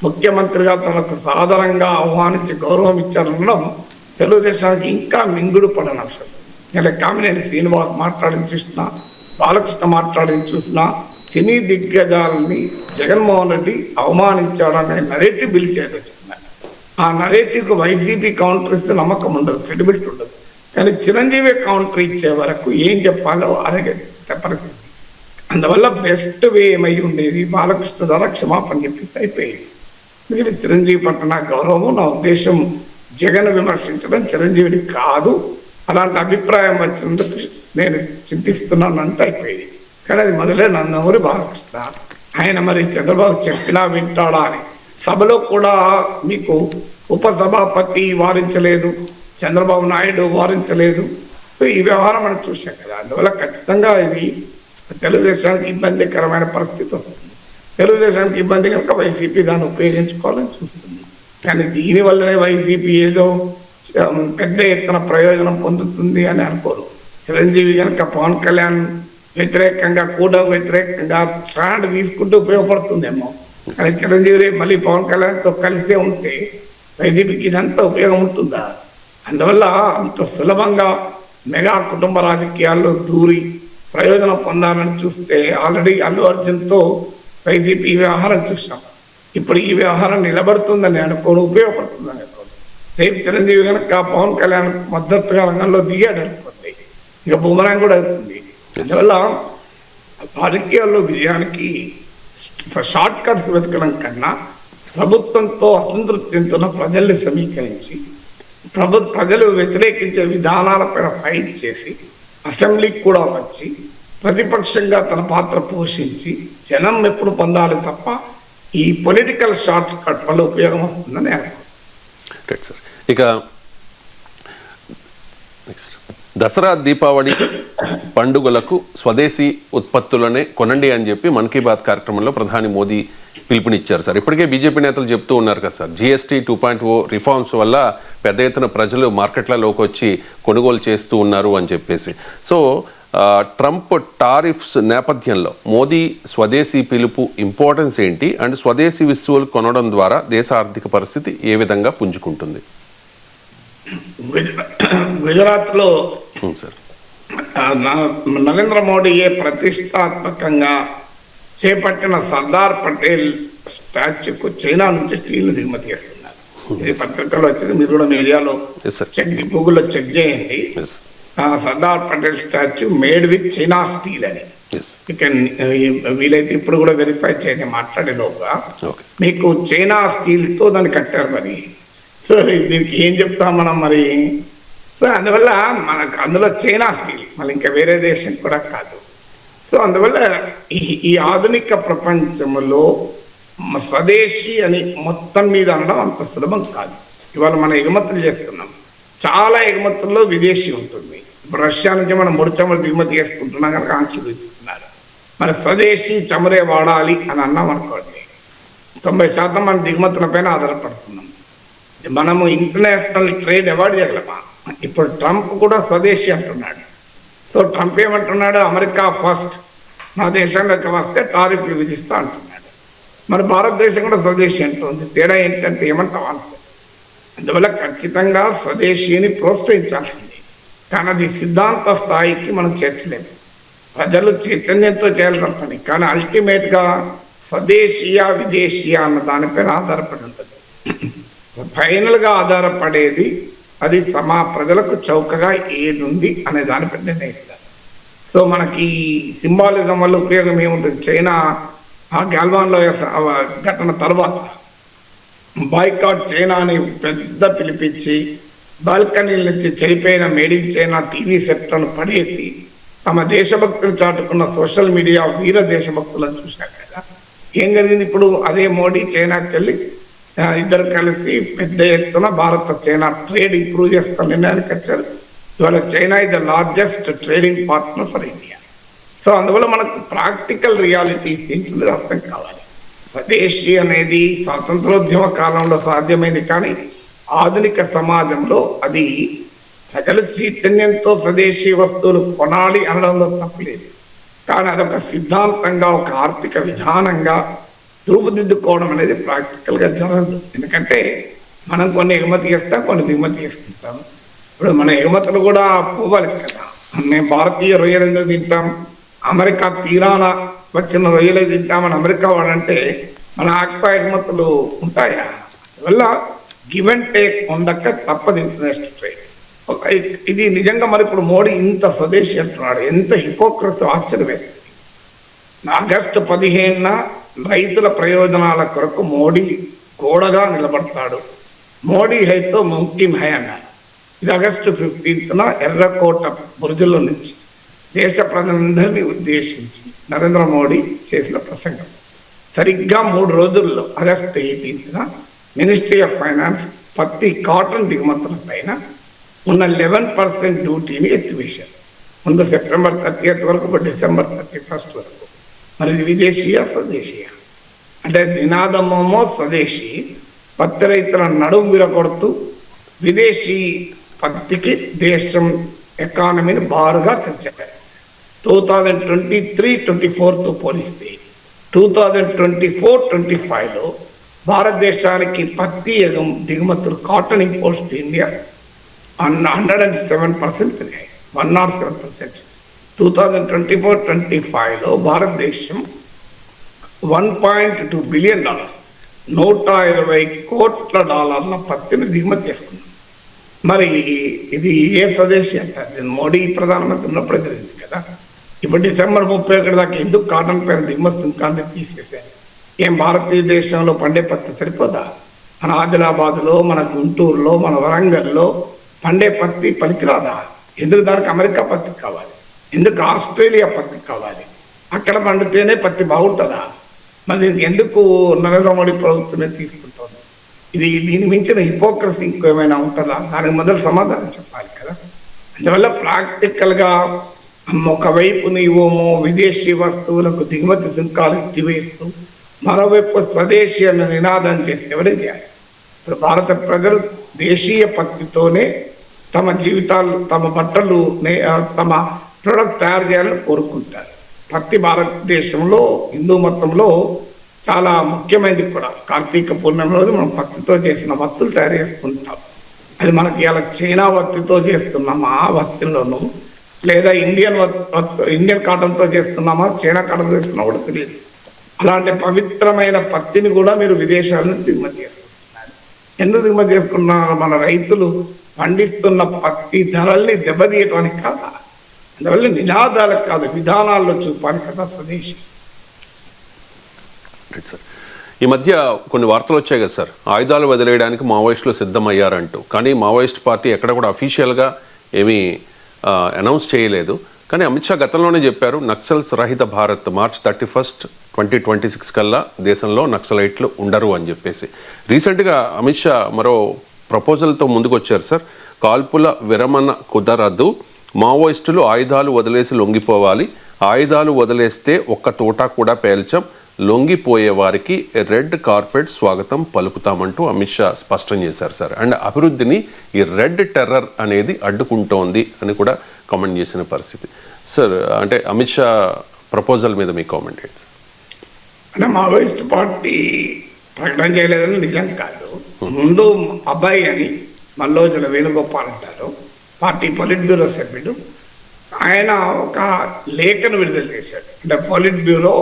ముఖ్యమంత్రిగా తనకు సాధారణంగా ఆహ్వానించి గౌరవం ఇచ్చారనడం తెలుగుదేశానికి ఇంకా మింగుడు పడని అంశం. అంటే కామినేని శ్రీనివాస్ మాట్లాడిన చూసినా, బాలకృష్ణ మాట్లాడిన చూసినా, సినీ దిగ్గజాలని జగన్మోహన్ రెడ్డి అవమానించాడనే నరేటివ్ బిల్డ్ చేయదలుచుకున్నారు. ఆ నరేటివ్కు వైసీపీ కౌంటర్ ఇస్తే నమ్మకం ఉండదు, క్రెడిబిలిటీ ఉండదు. కానీ చిరంజీవి కౌంటర్ ఇచ్చే వరకు ఏం చెప్పాలో అడగే పరిస్థితి. అందువల్ల బెస్ట్ వే ఏమై ఉండేది, బాలకృష్ణ ద్వారా క్షమాపణ చెప్పి అయిపోయేది. ఎందుకంటే చిరంజీవి పట్ల నా గౌరవము, నా ఉద్దేశం జగన్ విమర్శించడం చిరంజీవిని కాదు, అలాంటి అభిప్రాయం వచ్చినందుకు నేను చింతిస్తున్నాను అంటే అయిపోయేది. కానీ అది మొదలే నందమూరి బాలకృష్ణ. ఆయన మరి చంద్రబాబు చెప్పినా వింటాడా అని. సభలో కూడా మీకు ఉపసభాపతి వారించలేదు, చంద్రబాబు నాయుడు వారించలేదు. సో ఈ వ్యవహారం మనం చూసాం కదా. అందువల్ల ఖచ్చితంగా ఇది తెలుగుదేశానికి ఇబ్బందికరమైన పరిస్థితి వస్తుంది. తెలుగుదేశానికి ఇబ్బంది కనుక వైసీపీ దాన్ని ఉపయోగించుకోవాలని చూస్తుంది. కానీ దీనివల్లనే వైసీపీ ఏదో పెద్ద ఎత్తున ప్రయోజనం పొందుతుంది అని అనుకోరు. చిరంజీవి కనుక పవన్ కళ్యాణ్ వ్యతిరేకంగా కూడా వ్యతిరేకంగా స్టాండ్ తీసుకుంటూ ఉపయోగపడుతుందేమో. కానీ చిరంజీవి మళ్ళీ పవన్ కళ్యాణ్తో కలిసే ఉంటే వైసీపీకి ఇదంతా ఉపయోగం ఉంటుందా? అందువల్ల అంత సులభంగా మెగా కుటుంబ రాజకీయాల్లో దూరి ప్రయోజనం పొందాలని చూస్తే ఆల్రెడీ అల్లు అర్జున్తో వైసీపీ ఈ వ్యవహారం చూసాం. ఇప్పుడు ఈ వ్యవహారం నిలబడుతుందని అనుకోను, ఉపయోగపడుతుందని అనుకోను. రేపు చిరంజీవి కనుక పవన్ కళ్యాణ్ మద్దతుగా రంగంలో దిగాడు అనుకోండి, ఇక బుమరాంగ్ కూడా అవుతుంది. అందువల్ల రాజకీయాల్లో విజయానికి షార్ట్ కట్స్ వెతకడం కన్నా ప్రభుత్వంతో అసంతృప్తి చెందుతున్న ప్రజల్ని సమీకరించి ప్రజలు వ్యతిరేకించే విధానాలపైన ఫైట్ చేసి అసెంబ్లీకి కూడా వచ్చి ప్రతిపక్షంగా తన పాత్ర పోషించి జనం ఎప్పుడు పొందాలి తప్ప ఈ పొలిటికల్ షార్ట్ కట్ వల్ల ఉపయోగం వస్తుందని రైట్ సార్. ఇక నెక్స్ట్ దసరా దీపావళి పండుగలకు స్వదేశీ ఉత్పత్తులనే కొనండి అని చెప్పి మన్ కీ బాత్ కార్యక్రమంలో ప్రధాని మోదీ పిలుపునిచ్చారు సార్. ఇప్పటికే బీజేపీ నేతలు చెప్తూ ఉన్నారు కదా సార్, GST 2.0 రిఫార్మ్స్ వల్ల పెద్ద ఎత్తున ప్రజలు మార్కెట్లలోకి వచ్చి కొనుగోలు చేస్తూ ఉన్నారు అని చెప్పేసి. సో ట్రంప్ టారిఫ్స్ నేపథ్యంలో మోదీ స్వదేశీ పిలుపు ఇంపార్టెన్స్ ఏంటి అండ్ స్వదేశీ వస్తువులు కొనడం ద్వారా దేశ ఆర్థిక పరిస్థితి ఏ విధంగా పుంజుకుంటుంది? గుజరాత్లో సార్ నరేంద్ర మోడీయే ప్రతిష్టాత్మకంగా చేపట్టిన సర్దార్ పటేల్ స్టాచ్యూకు చైనా నుంచి స్టీల్ దిగుమతి చేస్తున్నారు. ఇది పత్రికల్లో వచ్చింది, మీరు కూడా మీడియాలో గూగుల్లో చెక్ చేయండి. Sardar Patel statue made with China steel అని వీలైతే ఇప్పుడు కూడా వెరిఫై చేయండి మాట్లాడేలోగా. మీకు చైనా స్టీల్తో దాన్ని కట్టారు మరి. సో దీనికి ఏం చెప్తాం మనం మరి? సో అందువల్ల మనకు అందులో చైనా స్టీల్, మళ్ళీ ఇంకా వేరే దేశం కూడా కాదు. సో అందువల్ల ఈ ఆధునిక ప్రపంచంలో స్వదేశీ అని మొత్తం మీద అనడం అంత సులభం కాదు. ఇవాళ మనం ఎగుమతులు చేస్తున్నాం, చాలా ఎగుమతుల్లో విదేశీ ఉంటుంది. ఇప్పుడు రష్యా నుంచి మనం ముడి చమురు దిగుమతి చేసుకుంటున్నాం కనుక ఆంక్షలు ఇస్తున్నారు. మరి స్వదేశీ చమురే వాడాలి అని అన్నాం అనుకోండి, 90% మన దిగుమతులపైన ఆధారపడుతున్నాం. మనము ఇంటర్నేషనల్ ట్రేడ్ అవాయిడ్ చేయగలమా? ఇప్పుడు ట్రంప్ కూడా స్వదేశీ అంటున్నాడు. సో ట్రంప్ ఏమంటున్నాడు? అమెరికా ఫస్ట్, నా దేశంలోకి వస్తే టారిఫ్లు విధిస్తా అంటున్నాడు. మరి భారతదేశం కూడా స్వదేశీ అంటుంది. తేడా ఏంటంటే ఏమంటాం ఆన్సర్. అందువల్ల ఖచ్చితంగా స్వదేశీని ప్రోత్సహించాల్సింది, కానీ అది సిద్ధాంత స్థాయికి మనం చేర్చలేము. ప్రజలు చైతన్యంతో చేయాల్సిన పని, కానీ అల్టిమేట్గా స్వదేశీయా విదేశీయా అన్న దానిపైన ఆధారపడి ఉంటుంది. ఫైనల్గా ఆధారపడేది అది ప్రజలకు చౌకగా ఏది ఉంది అనే దానిపై నిర్ణయిస్తారు. సో మనకి సింబాలిజం వల్ల ఉపయోగం ఏముంటుంది? చైనా గల్వాన్లో ఘటన తర్వాత బాయ్కాట్ చైనా అని పెద్ద పిలిపించి బాల్కనీల నుంచి చెడిపోయిన మేడ్ ఇన్ చైనా టీవీ సెట్లను పడేసి తమ దేశభక్తులు చాటుకున్న సోషల్ మీడియా వీర దేశభక్తులను చూశారు కదా. ఏం జరిగింది? ఇప్పుడు అదే మోడీ చైనాకి వెళ్ళి ఇద్దరు కలిసి పెద్ద ఎత్తున భారత చైనా ట్రేడ్ ఇంప్రూవ్ చేస్తున్న నిర్ణయానికి వచ్చారు. ఇవాళ China is the largest trading partner for India. So అందువల్ల మనకు ప్రాక్టికల్ రియాలిటీస్ ఏంటో అర్థం కావాలి. స్వదేశీ అనేది స్వాతంత్రోద్యమ కాలంలో సాధ్యమైంది, కానీ ఆధునిక సమాజంలో అది ప్రజలు చైతన్యంతో స్వదేశీ వస్తువులు కొనాలి అనడంలో తప్పలేదు. కానీ అదొక సిద్ధాంతంగా, ఒక ఆర్థిక విధానంగా రూపుదిద్దుకోవడం అనేది ప్రాక్టికల్గా జరగదు. ఎందుకంటే మనం కొన్ని ఎగుమతి చేస్తాం, కొన్ని దిగుమతి చేసుకుంటాం. ఇప్పుడు మన ఎగుమతులు కూడా పోవాలి కదా. మేము భారతీయ రొయ్యలు ఎందుకు తింటాం? అమెరికా తీరాన వచ్చిన రొయ్యలే తింటామని అమెరికా వాడంటే మన ఆక్వా ఎగుమతులు ఉంటాయా? అందువల్ల గివ్ అండ్ టేక్ ఉండక తప్పదు ఇంటర్నేషనల్ ట్రేడ్. ఇది నిజంగా మరి ఇప్పుడు మోడీ ఇంత స్వదేశీ అంటున్నాడు, ఎంత హిపోక్రసీ ఆశ్చర్యం వేస్తుంది. ఆగస్టు 15న రైతుల ప్రయోజనాల కొరకు మోడీ గోడగా నిలబడతాడు. మోడీ హైతో ముమ్కిన్ హై అన్నారు. ఇది ఆగస్టు 15న ఎర్రకోట బురుజుల నుంచి దేశ ప్రజలందరినీ ఉద్దేశించి నరేంద్ర మోడీ చేసిన ప్రసంగం. సరిగ్గా 3 రోజుల్లో ఆగస్టు 18న మినిస్ట్రీ ఆఫ్ ఫైనాన్స్ పత్తి, కాటన్ దిగుమతుల పైన ఉన్న 11% డ్యూటీని ఎత్తివేశారు. ముందు సెప్టెంబర్ 30th వరకు, ఇప్పుడు డిసెంబర్ 31st వరకు. మరి ఇది విదేశీయా స్వదేశీయా? అంటే నినాదమేమో స్వదేశీ, పత్తి రైతుల నడుము విరగొడుతూ విదేశీ పత్తికి దేశం ఎకానమీని బారుగా తెరిచారు. 2023-24తో పోలిస్తే 2024-25లో భారతదేశానికి పత్తి దిగుమతులు, కాటన్ ఇంపోర్ట్స్ టు ఇండియా 107% పెరిగాయి, 107%. 2024-25లో భారతదేశం $1.2 బిలియన్, $120 కోట్ల పత్తిని దిగుమతి చేసుకున్నాం. మరి ఇది ఏ స్వదేశీ అంటారు? నేను మోడీ ప్రధానమంత్రి ఉన్నప్పుడే జరిగింది కదా. ఇప్పుడు డిసెంబర్ 31 దాకా ఎందుకు కాటన్ పైన దిగుమతి సుంకాన్ని తీసేసారు? ఏం భారతదేశంలో పండే పత్తి సరిపోదా? మన ఆదిలాబాద్లో, మన గుంటూరులో, మన వరంగల్లో పండే పత్తి పనికిరాదా? ఎందుకు దానికి అమెరికా పత్తి కావాలి? ఎందుకు ఆస్ట్రేలియా పత్తి కావాలి? అక్కడ పండితేనే పత్తి బాగుంటుందా? మరి దీనికి ఎందుకు నరేంద్ర మోడీ ప్రభుత్వమే తీసుకుంటుంది? దీని మించిన హిపోక్రసీ ఇంకేమైనా ఉంటుందా? దానికి మొదలు సమాధానం చెప్పాలి కదా. అందువల్ల ప్రాక్టికల్గా ఒకవైపు నీవేమో విదేశీ వస్తువులకు దిగుమతి సుంకాలు ఎత్తివేస్తూ మరోవైపు స్వదేశీ అన్న నినాదం చేస్తే ఎవరే చేయాలి? ఇప్పుడు భారత ప్రజలు దేశీయ పత్తితోనే తమ జీవితాలు, తమ బట్టలు, తమ ప్రొడక్ట్ తయారు చేయాలని కోరుకుంటారు. పత్తి భారతదేశంలో హిందూ మతంలో చాలా ముఖ్యమైనది కూడా. కార్తీక పూర్ణిమ రోజు మనం పత్తితో చేసిన వత్తులు తయారు చేసుకుంటాం. అది మనకి ఇలా చైనా వత్తితో చేస్తున్నామా ఆ వత్తిలోనూ, లేదా ఇండియన్ కాటన్తో చేస్తున్నామా చైనా కాటన్ చేస్తున్నా కూడా తెలియదు. అలాంటి పవిత్రమైన పత్తిని కూడా మీరు విదేశాల నుంచి దిగుమతి చేసుకుంటున్నారు. ఎందుకు దిగుమతి చేసుకుంటున్నారు? మన రైతులు పండిస్తున్న పత్తి ధరల్ని దెబ్బతీయటానికి కాదా? అందువల్ల నినాదాలకు కాదు, విధానాల్లో చూపాలి కదా స్వదేశీ. ఈ మధ్య కొన్ని వార్తలు వచ్చాయి కదా సార్, ఆయుధాలు వదిలేయడానికి మావోయిస్టులు సిద్ధమయ్యారంటూ. కానీ మావోయిస్ట్ పార్టీ ఎక్కడ కూడా అఫీషియల్గా ఏమీ అనౌన్స్ చేయలేదు. కానీ అమిత్ షా గతంలోనే చెప్పారు, నక్సల్స్ రహిత భారత్ మార్చ్ 31, 2026 కల్లా దేశంలో నక్సలైట్లు ఉండరు అని చెప్పేసి. రీసెంట్గా అమిత్ షా మరో ప్రపోజల్తో ముందుకు వచ్చారు సార్. కాల్పుల విరమణ కుదరదు, మావోయిస్టులు ఆయుధాలు వదిలేసి లొంగిపోవాలి, ఆయుధాలు వదిలేస్తే ఒక్క తోట కూడా పేల్చం, లొంగిపోయే వారికి రెడ్ కార్పెట్ స్వాగతం పలుకుతామంటూ అమిత్ షా స్పష్టం చేశారు సార్. అండ్ అభివృద్ధిని ఈ రెడ్ టెర్రర్ అనేది అడ్డుకుంటోంది అని కూడా కామెంట్ చేసిన పరిస్థితి సార్. అంటే అమిత్ షా ప్రపోజల్ మీద మీ కామెంట్ ఏంటి సార్? అంటే మావోయిస్ట్ పార్టీ ప్రకటన చేయలేదని నిజం కాదు. ముందు అబ్బాయి అని మల్లోజుల వేణుగోపాల్ అంటారు, పార్టీ పొలిట్ బ్యూరో సభ్యుడు. ఆయన ఒక లేఖను విడుదల చేశాడు. అంటే పొలిట్ బ్యూరో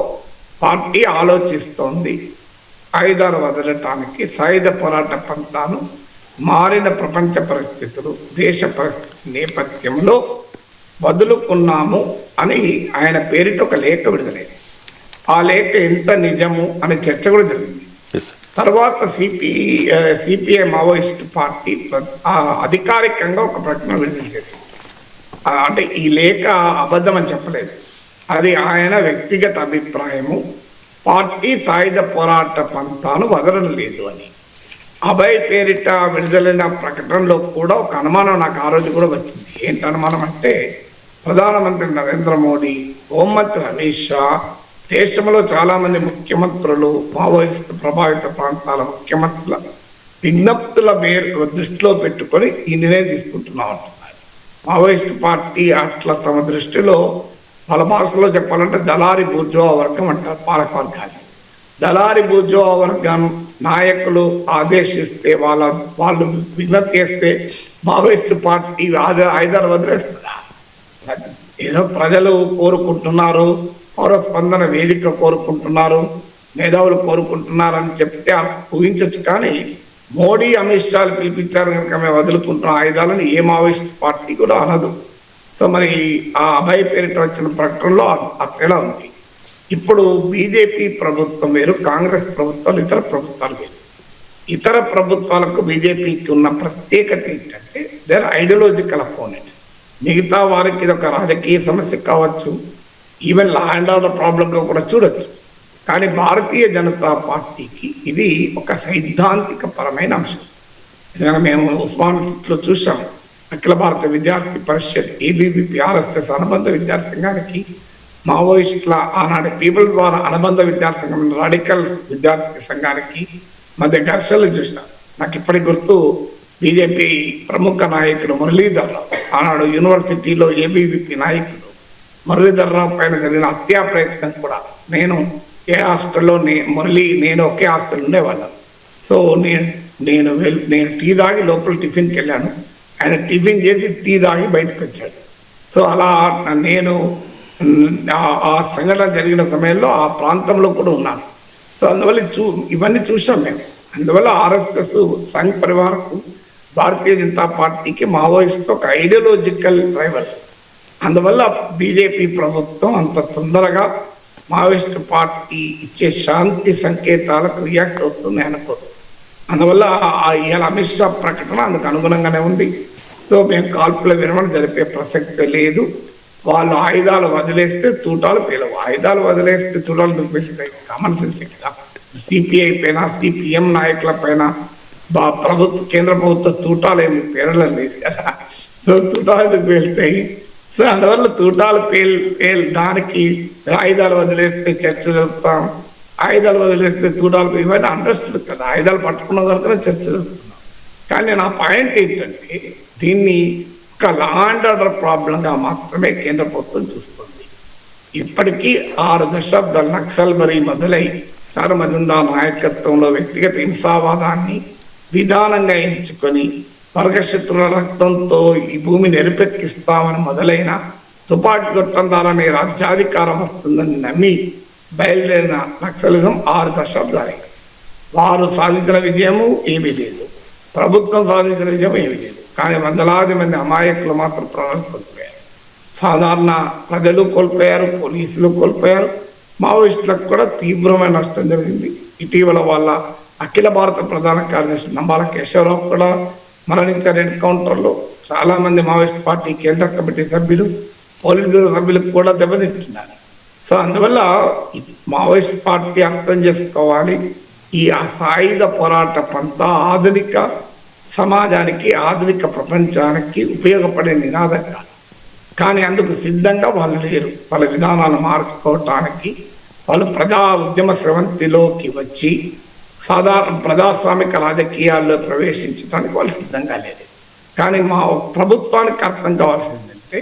పార్టీ ఆలోచిస్తోంది ఆయుధాలు వదలటానికి, సాయుధ పోరాట పంతాను మారిన ప్రపంచ పరిస్థితులు, దేశ పరిస్థితి నేపథ్యంలో వదులుకున్నాము అని ఆయన పేరిట ఒక లేఖ విడుదలైంది. ఆ లేఖ ఎంత నిజము అనే చర్చ కూడా జరిగింది. తర్వాత సిపిఐ మావోయిస్ట్ పార్టీ అధికారికంగా ఒక ప్రకటన విడుదల చేసింది. అంటే ఈ లేఖ అబద్ధం అని చెప్పలేదు, అది ఆయన వ్యక్తిగత అభిప్రాయము. పార్టీ సాయుధ పోరాట పంతాను వదలడం లేదు అని. అభయ్ పేరిట విడుదలైన ప్రకటనలో కూడా ఒక అనుమానం నాకు ఆ రోజు కూడా వచ్చింది. ఏంటి అనుమానం అంటే, ప్రధానమంత్రి నరేంద్ర మోడీ, హోంమంత్రి అమిత్ షా, దేశంలో చాలామంది ముఖ్యమంత్రులు మావోయిస్టు ప్రభావిత ప్రాంతాల ముఖ్యమంత్రుల విజ్ఞప్తుల మేరకు దృష్టిలో పెట్టుకొని ఈ నిర్ణయం తీసుకుంటున్నాం అంటున్నారు. మావోయిస్టు పార్టీ అట్లా తమ దృష్టిలో, వాళ్ళ భాషలో చెప్పాలంటే దళారి బూర్జువా వర్గం అంటారు పాలకవర్గాన్ని. దళారి బూర్జువా వర్గం నాయకులు ఆదేశిస్తే, వాళ్ళు విజ్ఞప్తి చేస్తే మావోయిస్టు పార్టీ ఆయుధాలు వదిలేస్తుందా? ఏదో ప్రజలు కోరుకుంటున్నారు, పౌర స్పందన వేదిక కోరుకుంటున్నారు, మేధావులు కోరుకుంటున్నారని చెప్తే ఊహించచ్చు. కానీ మోడీ అమిత్ షాలు పిలిపించారు కనుక మేము వదులుకుంటున్న ఆయుధాలను ఏ మావోయిస్ట్ పార్టీ కూడా అనదు. సో మరి ఆ అభయ్ పేరిట వచ్చిన ప్రకటనలో ఆ తేడా ఉంది. ఇప్పుడు బీజేపీ ప్రభుత్వం వేరు, కాంగ్రెస్ ప్రభుత్వాలు ఇతర ప్రభుత్వాలు వేరు. ఇతర ప్రభుత్వాలకు బీజేపీకి ఉన్న ప్రత్యేకత ఏంటంటే దేర్ ఐడియాలజికల్ అపోనెంట్స్. మిగతా వారికి ఇది ఒక రాజకీయ సమస్య కావచ్చు, ఈవెన్ లా అండ్ ఆర్డర్ ప్రాబ్లంగా కూడా చూడొచ్చు. కానీ భారతీయ జనతా పార్టీకి ఇది ఒక సైద్ధాంతిక పరమైన అంశం. ఎందుకంటే మేము ఉస్మానియాలో చూసాం, అఖిల భారత విద్యార్థి పరిషత్ ఏబీవీపీ ఆర్ఎస్ఎస్ అనుబంధ విద్యార్థి సంఘానికి మావోయిస్టుల ఆనాటి పీపుల్ ద్వారా అనుబంధ విద్యార్థి సంఘం రాడికల్ విద్యార్థి సంఘానికి మధ్య ఘర్షణలు చూసాం. నాకు ఇప్పటికి గుర్తు, బీజేపీ ప్రముఖ నాయకుడు మురళీధర్ రావు, ఆనాడు యూనివర్సిటీలో ఏబీవీపీ నాయకుడు మురళీధర్ రావు పైన జరిగిన హత్యా ప్రయత్నం కూడా, నేను ఏ హాస్టల్లో నేను ఒకే హాస్టల్ ఉండేవాళ్ళం. సో నేను టీ తాగి లోపల టిఫిన్కి వెళ్ళాను, ఆయన టిఫిన్ చేసి టీ తాగి బయటకు వచ్చాడు. సో అలా నేను ఆ సంఘటన జరిగిన సమయంలో ఆ ప్రాంతంలో కూడా ఉన్నాను. సో అందువల్ల ఇవన్నీ చూసాం మేము. అందువల్ల ఆర్ఎస్ఎస్ సంఘ్ పరివారకు భారతీయ జనతా పార్టీకి మావోయిస్టు ఒక ఐడియాలజికల్ రైవల్స్. అందువల్ల బీజేపీ ప్రభుత్వం అంత తొందరగా మావోయిస్టు పార్టీ ఇచ్చే శాంతి సంకేతాలకు రియాక్ట్ అవుతుంది అనుకోదు. అందువల్ల ఇవాళ అమిత్ షా ప్రకటన అందుకు అనుగుణంగానే ఉంది. సో మేము కాల్పుల విరమణ జరిపే ప్రసక్తి లేదు. వాళ్ళు ఆయుధాలు వదిలేస్తే తూటాలు పేలవు. ఆయుధాలు వదిలేస్తే తూటాలు దుఃఖిస్తాయి. కామన్ సెన్స్ కదా. సిపిఐ పైన, సిపిఎం నాయకుల పైన కేంద్ర ప్రభుత్వ తూటాలు ఏమి పేరడం లేదు కదా. సో తూటాలు పేలుతాయి. సో అందువల్ల తూటాలు దానికి ఆయుధాలు వదిలేస్తే చర్చ జరుపుతాం, ఆయుధాలు వదిలేస్తే తూటాలు ఇవన్నీ అండర్స్టూడ్ కదా. ఆయుధాలు పట్టుకున్న కనుక చర్చ జరుపుతున్నాం. కానీ నా పాయింట్ ఏంటంటే దీన్ని ఒక లా అండ్ ఆర్డర్ ప్రాబ్లంగా మాత్రమే కేంద్ర ప్రభుత్వం చూస్తుంది. ఇప్పటికీ 6 దశాబ్దాల నక్సల్బరీ మొదలై చారు మజుందార్ నాయకత్వంలో వ్యక్తిగత హింసావాదాన్ని విధానంగా ఎంచుకొని వర్గశత్రుల రక్తంతో ఈ భూమిని ఎరుపెక్కిస్తామని మొదలైన తుపాకీ కొట్టం ద్వారానే రాజ్యాధికారం వస్తుందని నమ్మి బయలుదేరిన నక్సలిజం 6 దశాబ్దాలే. వారు సాధించిన విజయము ఏమీ లేదు, ప్రభుత్వం సాధించిన విజయం ఏమీ లేదు. కానీ వందలాది మంది అమాయకులు మాత్రం ప్రాణాలు కోల్పోయారు. సాధారణ ప్రజలు కోల్పోయారు, పోలీసులు కోల్పోయారు, మావోయిస్టులకు కూడా తీవ్రమైన నష్టం జరిగింది. ఇటీవల వాళ్ళ అఖిల భారత ప్రధాన కార్యదర్శి నంబాల కేశవరావు కూడా మరణించారు ఎన్కౌంటర్లో. చాలామంది మావోయిస్ట్ పార్టీ కేంద్ర కమిటీ సభ్యులు, పోలిట్ బ్యూరో సభ్యులకు కూడా దెబ్బతింటున్నారు. సో అందువల్ల మావోయిస్ట్ పార్టీ అర్థం చేసుకోవాలి, ఈ సాయుధ పోరాట పంతా ఆధునిక సమాజానికి, ఆధునిక ప్రపంచానికి ఉపయోగపడే నినాదం కాదు. కానీ అందుకు సిద్ధంగా వాళ్ళు లేరు. వాళ్ళ విధానాలు మార్చుకోవటానికి, వాళ్ళు ప్రజా ఉద్యమ స్రవంతిలోకి వచ్చి సాధారణ ప్రజాస్వామిక రాజకీయాల్లో ప్రవేశించడానికి వాళ్ళు సిద్ధంగా లేరు. కానీ మా ప్రభుత్వానికి అర్థం కావాల్సిందంటే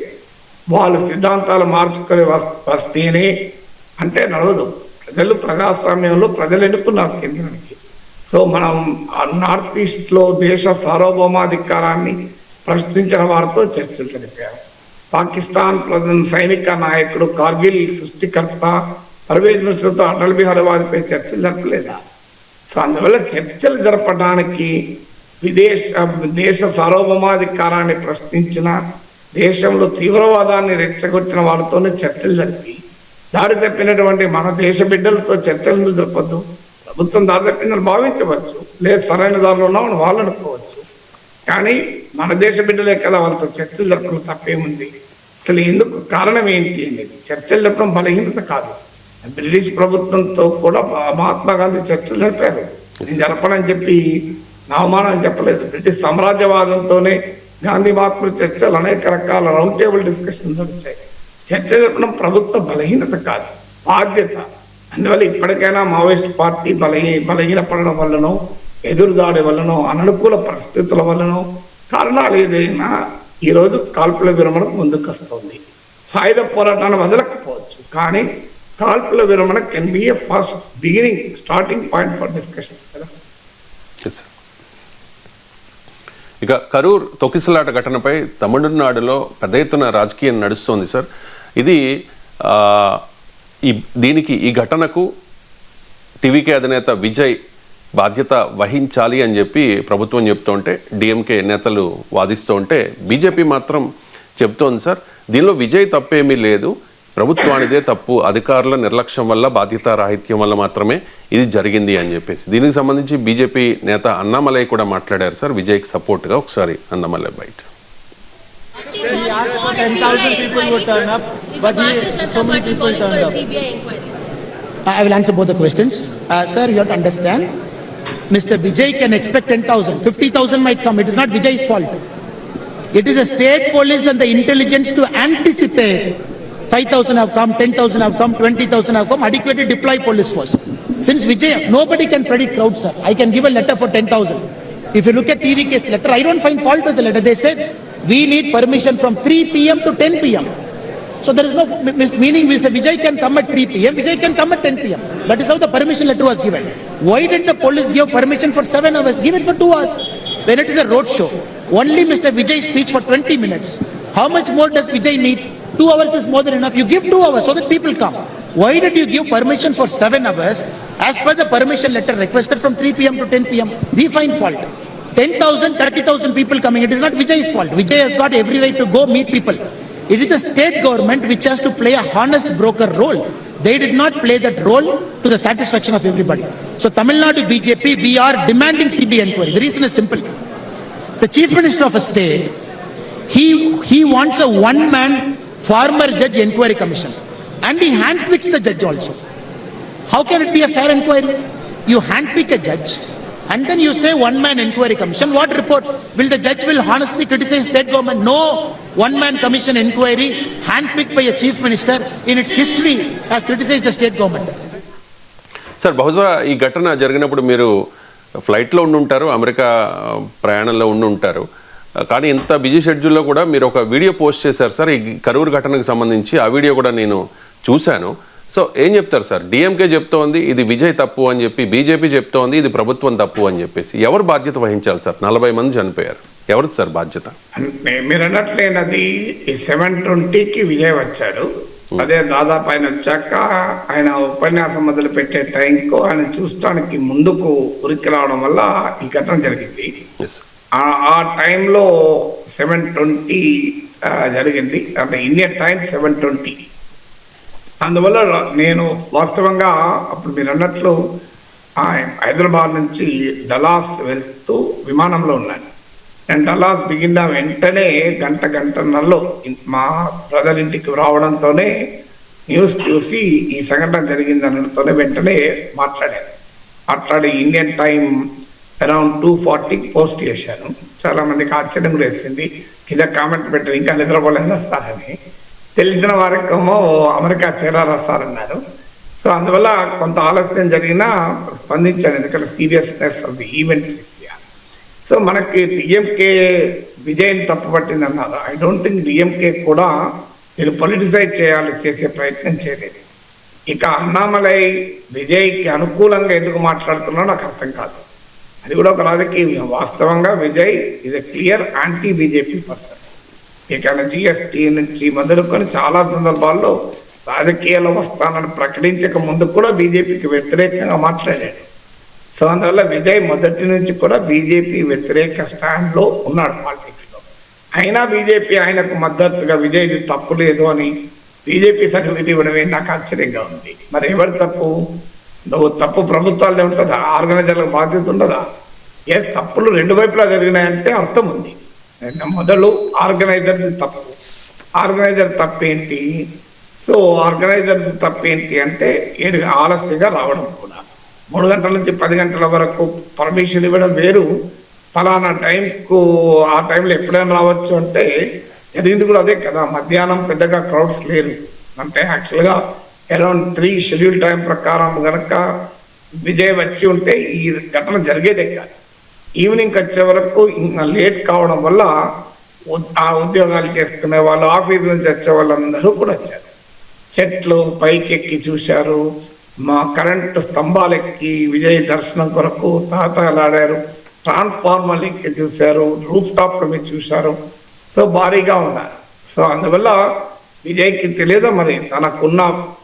వాళ్ళు సిద్ధాంతాలు మార్చుకొని వస్తేనే అంటే నడవదు. ప్రజలు ప్రజాస్వామ్యంలో ప్రజలు ఎన్నుకున్నారు కేంద్రానికి. సో మనం నార్త్ ఈస్ట్లో దేశ సార్వభౌమాధికారాన్ని ప్రశ్నించిన వారితో చర్చలు జరిపారు. పాకిస్తాన్ సైనిక నాయకుడు, కార్గిల్ సృష్టికర్త పర్వేజ్ ముషర్రఫ్తో అటల్ బిహారీ వాజ్పేయి చర్చలు జరపలేదా? సో అందువల్ల చర్చలు జరపడానికి దేశ సార్వభౌమాధికారాన్ని ప్రశ్నించిన, దేశంలో తీవ్రవాదాన్ని రెచ్చగొట్టిన వాళ్ళతోనే చర్చలు జరిపి దారి తప్పినటువంటి మన దేశ బిడ్డలతో చర్చలు జరపద్దు. ప్రభుత్వం దారి తప్పిందని భావించవచ్చు, లేదు సరైన దారిలో ఉన్నామని వాళ్ళు అనుకోవచ్చు. కానీ మన దేశ బిడ్డలే కదా, వాళ్ళతో చర్చలు జరపడం తప్పేముంది? అసలు ఎందుకు, కారణం ఏంటి అనేది చర్చలు జరపడం బలహీనత కాదు. బ్రిటిష్ ప్రభుత్వంతో కూడా మహాత్మా గాంధీ చర్చలు జరిపారు. నేను జరపనని చెప్పి అవమానం చెప్పలేదు. బ్రిటిష్ సామ్రాజ్యవాదంతోనే గాంధీ మహాత్ముల చర్చలు అనేక రకాల రౌండ్ టేబుల్ డిస్కషన్స్ వచ్చాయి. చర్చ జరపడం ప్రభుత్వ బలహీనత కాదు, బాధ్యత. అందువల్ల ఇప్పటికైనా మావోయిస్ట్ పార్టీ బలహీనపడడం వల్లనో, ఎదురుదాడి వల్లనో, అననుకూల పరిస్థితుల వల్లనో, కారణాలు ఏదైనా ఈరోజు కాల్పుల విరమణకు ముందుకు వస్తుంది. సాయుధ పోరాటాన్ని వదలకపోవచ్చు, కానీ కాల్పుల విరమణ can be A first beginning, starting point for discussions కదా. ఇక కరూర్ తొక్కిసలాట ఘటనపై తమిళనాడులో పెద్ద ఎత్తున రాజకీయం నడుస్తోంది సార్. ఇది దీనికి, ఈ ఘటనకు టీవీకే అధినేత విజయ్ బాధ్యత వహించాలి అని చెప్పి ప్రభుత్వం చెప్తూ ఉంటే, డిఎంకే నేతలు వాదిస్తూ ఉంటే, బీజేపీ మాత్రం చెప్తోంది సార్ దీనిలో విజయ్ తప్పేమీ లేదు, ప్రభుత్వానిదే తప్పు, అధికారుల నిర్లక్ష్యం వల్ల, బాధ్యతారాహిత్యం వల్ల మాత్రమే ఇది జరిగింది అని చెప్పేసి. దీనికి సంబంధించి బీజేపీ నేత అన్నామలై కూడా మాట్లాడారు సార్ విజయ్కి సపోర్ట్గా. ఒకసారి అన్నామలై బయట. He asked for 10,000 people would turn up, but so many people turned up. I will answer both the questions. Sir, you have to understand, Mr. Vijay can expect 10,000. 50,000 might come. It is not Vijay's fault. It is the state police and the intelligence to anticipate. 5,000 have come, 10,000 have come, 20,000 have come, adequately deploy police force. Since Vijay, nobody can predict crowds, sir. I can give a letter for 10,000. If you look at TVK's letter, I don't find fault with the letter. They said, we need permission from 3 p.m. to 10 p.m. So there is no meaning. We say Vijay can come at 3 p.m. Vijay can come at 10 p.m. That is how the permission letter was given. Why did the police give permission for 7 hours? Give it for 2 hours. When it is a road show, only Mr. Vijay speaks for 20 minutes. How much more does Vijay need? 2 hours is more than enough. You give 2 hours so that people come. Why did you give permission for 7 hours as per the permission letter requested from 3 p.m. to 10 p.m.? We find fault. 10,000, 30,000 people coming. It is not Vijay's fault. Vijay has got every right to go meet people. It is the state government which has to play a honest broker role. they did not play that role to the satisfaction of everybody. So Tamil Nadu BJP, we are demanding CBI inquiry. The reason is simple. The Chief Minister of a state, he wants a one-man former judge inquiry commission. And he handpicks the judge also. How can it be a fair inquiry? You handpick a judge and then you say one-man inquiry commission. What report? Will the judge will honestly criticize state government? No. One-man commission inquiry handpicked by a chief minister in its history has criticized the state government. Sir బహుశా ఈ ఘటన జరిగినప్పుడు మీరు ఫ్లైట్లో ఉండుంటారు, America ప్రయాణంలో ఉండుంటారు. కానీ ఇంత బిజీ షెడ్యూల్లో కూడా మీరు ఒక వీడియో పోస్ట్ చేశారు సార్ ఈ కరూరు ఘటనకు సంబంధించి. ఆ వీడియో కూడా నేను చూశాను. సో ఏం చెప్తారు సార్? డిఎంకే చెప్తోంది ఇది విజయ్ తప్పు అని చెప్పి, బీజేపీ చెప్తోంది ఇది ప్రభుత్వం తప్పు అని చెప్పేసి. ఎవరు బాధ్యత వహించాలి సార్? 40 మంది చనిపోయారు. ఎవరిది సార్ బాధ్యత? మీరు అన్నట్లేనది ఈ 7:20కి విజయ్ వచ్చాడు. అదే దాదాపు ఆయన వచ్చాక ఆయన ఉపన్యాసం మొదలు పెట్టే టైంకు ఆయన చూడటానికి ముందుకు ఉరికి రావడం వల్ల ఈ ఘటన జరిగింది. ఆ టైంలో 7:20 జరిగింది, అంటే ఇండియన్ టైం 7:20. అందువల్ల నేను వాస్తవంగా అప్పుడు మీరు అన్నట్లు హైదరాబాద్ నుంచి డలాస్ వెళ్తూ విమానంలో ఉన్నాను. నేను డలాస్ దిగిన వెంటనే గంటన్నరలో మా బ్రదర్ ఇంటికి రావడంతోనే న్యూస్ చూసి ఈ సంఘటన జరిగిందనడంతోనే వెంటనే మాట్లాడి ఇండియన్ టైం అరౌండ్ 2:40 పోస్ట్ చేశాను. చాలా మందికి ఆశ్చర్యం కూడా వేసింది. కింద కామెంట్ పెట్టారు ఇంకా నిద్రపోలేదా సార్ అని. తెలిసిన వారికేమో అమెరికా చేరారా సార్ అన్నారు. సో అందువల్ల కొంత ఆలస్యం జరిగినా స్పందించాను, ఎందుకంటే సీరియస్నెస్ ఆఫ్ ది ఈవెంట్ రీత్యా. సో మనకి డిఎంకే విజయ్ని తప్పుపట్టింది అన్నారు. ఐ డోంట్ థింక్ డిఎంకే కూడా నేను పొలిటిసైజ్ చేసే ప్రయత్నం చేయలేదు. ఇక అన్నామలై విజయ్కి అనుకూలంగా ఎందుకు మాట్లాడుతున్నాడో నాకు అర్థం కాదు. అది కూడా ఒక రాజకీయ. వాస్తవంగా విజయ్ ఇది క్లియర్ యాంటీ బీజేపీ పర్సన్. ఇక జిఎస్టీ నుంచి మొదలుకొని చాలా సందర్భాల్లో రాజకీయాల్లో వస్తానని ప్రకటించక ముందు కూడా బీజేపీకి వ్యతిరేకంగా మాట్లాడాడు. సో అందువల్ల విజయ్ మొదటి నుంచి కూడా బీజేపీ వ్యతిరేక స్టాండ్లో ఉన్నాడు పాలిటిక్స్లో. అయినా బీజేపీ ఆయనకు మద్దతుగా విజయ్ తప్పు లేదు అని బీజేపీ సర్టిఫికేట్ ఇవ్వడమే నాకు ఆశ్చర్యంగా ఉంది. మరి ఎవరి తప్పు? నువ్వు తప్పు ప్రభుత్వాలదే ఉంటుందా? ఆర్గనైజర్లకు బాధ్యత ఉండదా? తప్పులు రెండు వైపులా జరిగినాయంటే అర్థం ఉంది. మొదలు ఆర్గనైజర్ది తప్పు. ఆర్గనైజర్ తప్పేంటి? సో ఆర్గనైజర్ తప్పేంటి అంటే ఆలస్యంగా రావడం కూడా. 3 గంటల నుంచి 10 గంటల వరకు పర్మిషన్ ఇవ్వడం వేరు, ఫలానా టైంకు ఆ టైంలో ఎప్పుడైనా రావచ్చు అంటే జరిగింది కూడా అదే కదా. మధ్యాహ్నం పెద్దగా క్రౌడ్స్ లేరు. అంటే యాక్చువల్గా అరౌండ్ 3 షెడ్యూల్ టైం ప్రకారం కనుక విజయ్ వచ్చి ఉంటే ఈ ఘటన జరిగేదే కాదు. ఈవినింగ్ వచ్చే వరకు ఇంకా లేట్ కావడం వల్ల ఆ ఉద్యోగాలు చేసుకునే వాళ్ళు, ఆఫీస్ నుంచి వచ్చే వాళ్ళందరూ కూడా వచ్చారు. చెట్లు పైకెక్కి చూశారు, మా కరెంటు స్తంభాలు ఎక్కి విజయ్ దర్శనం కొరకు తాతలాడారు, ట్రాన్స్ఫార్మర్లు ఎక్కి చూశారు, రూఫ్ టాప్ల మీద చూశారు. సో భారీగా ఉన్నారు. సో అందువల్ల విజయ్కి తెలియదు మరి తనకున్న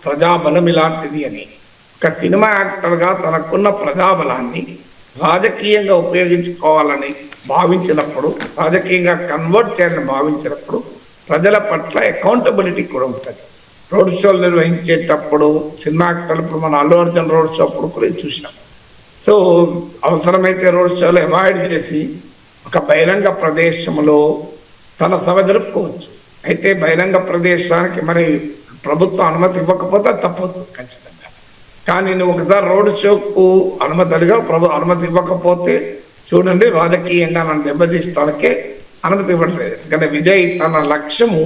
ప్రజాబలం ఇలాంటిది అని. ఒక సినిమా యాక్టర్గా తనకున్న ప్రజాబలాన్ని రాజకీయంగా ఉపయోగించుకోవాలని భావించినప్పుడు, రాజకీయంగా కన్వర్ట్ చేయాలని భావించినప్పుడు ప్రజల పట్ల అకౌంటబిలిటీ కూడా ఉంటుంది. రోడ్ షోలు నిర్వహించేటప్పుడు సినిమా యాక్టర్లు, ఇప్పుడు మన అల్లు అర్జున్ రోడ్ షో అప్పుడు కూడా చూసినాం. సో అవసరమైతే రోడ్ షోలు అవాయిడ్ చేసి ఒక బహిరంగ ప్రదేశంలో తన సభ జరుపుకోవచ్చు. అయితే బహిరంగ ప్రదేశానికి మరి ప్రభుత్వం అనుమతి ఇవ్వకపోతే తప్పవుతుంది ఖచ్చితంగా. కానీ నువ్వు ఒకసారి రోడ్ షోకు అనుమతి అడిగా, అనుమతి ఇవ్వకపోతే చూడండి రాజకీయంగా నన్ను దెబ్బతీయడానికే అనుమతి ఇవ్వట్లేదు. ఎందుకంటే విజయ్ తన లక్ష్యము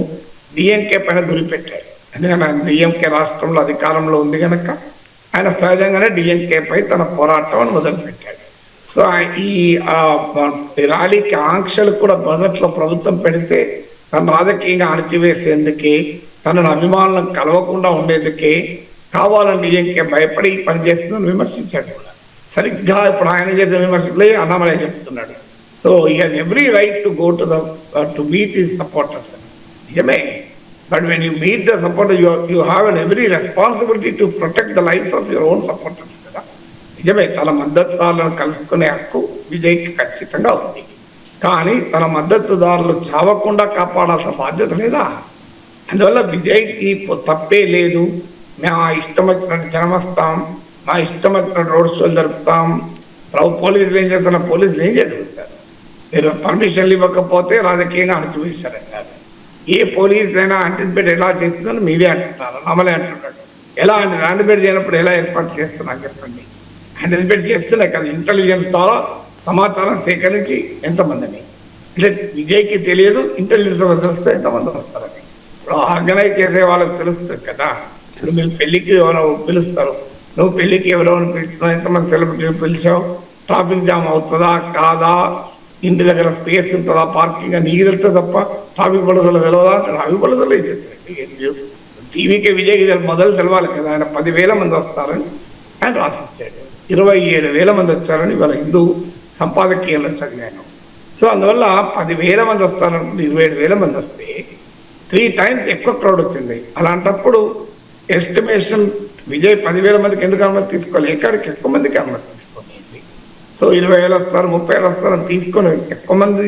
డిఎంకే పైన గురిపెట్టాడు. ఎందుకంటే ఆయన డిఎంకే రాష్ట్రంలో అధికారంలో ఉంది కనుక ఆయన సహజంగానే డిఎంకే పై తన పోరాటం మొదలుపెట్టాడు. సో ఈ ర్యాలీకి ఆంక్షలు కూడా మొదట్లో ప్రభుత్వం పెడితే తను రాజకీయంగా అణచివేసేందుకే, తనను అభిమానులను కలవకుండా ఉండేందుకే కావాలని డిఎంకే భయపడి పనిచేస్తుందని విమర్శించాడు కూడా. సరిగ్గా ఇప్పుడు ఆయన చేసిన విమర్శలే అన్నామలై చెప్తున్నాడు. So he has every right to go to meet his supporters. నిజమే, but when you meet the supporter you have an every responsibility to protect the life of your own supporters కదా. నిజమే, తన మద్దతుదారులను కలుసుకునే హక్కు విజయ్కి ఖచ్చితంగా ఉంది. కానీ తన మద్దతుదారులు చావకుండా కాపాడాల్సిన బాధ్యత లేదా? అందువల్ల విజయ్కి తప్పే లేదు, మేము ఆ ఇష్టం వచ్చినట్టు జనం వస్తాం, మా ఇష్టం వచ్చినట్టు రోడ్ షోలు జరుపుతాం, పోలీసులు ఏం చేస్తున్నారు, పోలీసులు ఏం చేయగలుగుతారు? మీరు పర్మిషన్లు ఇవ్వకపోతే రాజకీయంగా అణచివేశారన్నారు. ఏ పోలీస్ అయినా యాంటిసిపేట్ ఎలా చేస్తుందని మీరే అంటున్నారు, అమలే అంటున్నాడు. ఎలా యాంటిసిపేట్ చేయనప్పుడు ఎలా ఏర్పాటు చేస్తున్నారు చెప్పండి? యాంటిసిపేట్ చేస్తేనే కదా ఇంటెలిజెన్స్ ద్వారా సమాచారం సేకరించి ఎంతమందిని, అంటే విజయ్కి తెలియదు, ఇంటెలిజెన్స్ తెలిస్తే ఎంతమంది వస్తారని. ఇప్పుడు ఆర్గనైజ్ చేసే వాళ్ళకి తెలుస్తుంది కదా. ఇప్పుడు మీరు పెళ్లికి ఎవరో పిలుస్తారు, నువ్వు పెళ్లికి ఎవరెవరు పిలిచినావు, ఎంతమంది సెలబ్రిటీలు పిలిచావు, ట్రాఫిక్ జామ్ అవుతుందా కాదా, ఇంటి దగ్గర స్పేస్ ఉంటుందా, పార్కింగ్ నీకు వెళ్తే తప్ప ట్రాఫిక్ పడుదల తెలియదా అంటే ట్రాఫిక్ పడుదల ఏం చేస్తాడు? టీవీకి విజయ్కి మొదలు తెలవాలి కదా. ఆయన 10,000 మంది వస్తారని ఆయన రాసిచ్చాడు, 27,000 మంది వచ్చారని ఇవాళ హిందూ సంపాదకీయంలో చదివాను. సో అందువల్ల 10,000 మంది వస్తారనుకుంటే 27,000 మంది వస్తే 3 times ఎక్కువ క్రౌడ్ వచ్చింది. అలాంటప్పుడు ఎస్టిమేషన్ విజయ్ 10,000 మందికి ఎందుకు అనుమతి తీసుకోవాలి? ఎక్కడికి ఎక్కువ మందికి అనుమతి తీసుకోండి. సో 20,000 వస్తారు, 30,000 వస్తారు అని తీసుకొని ఎక్కువ మంది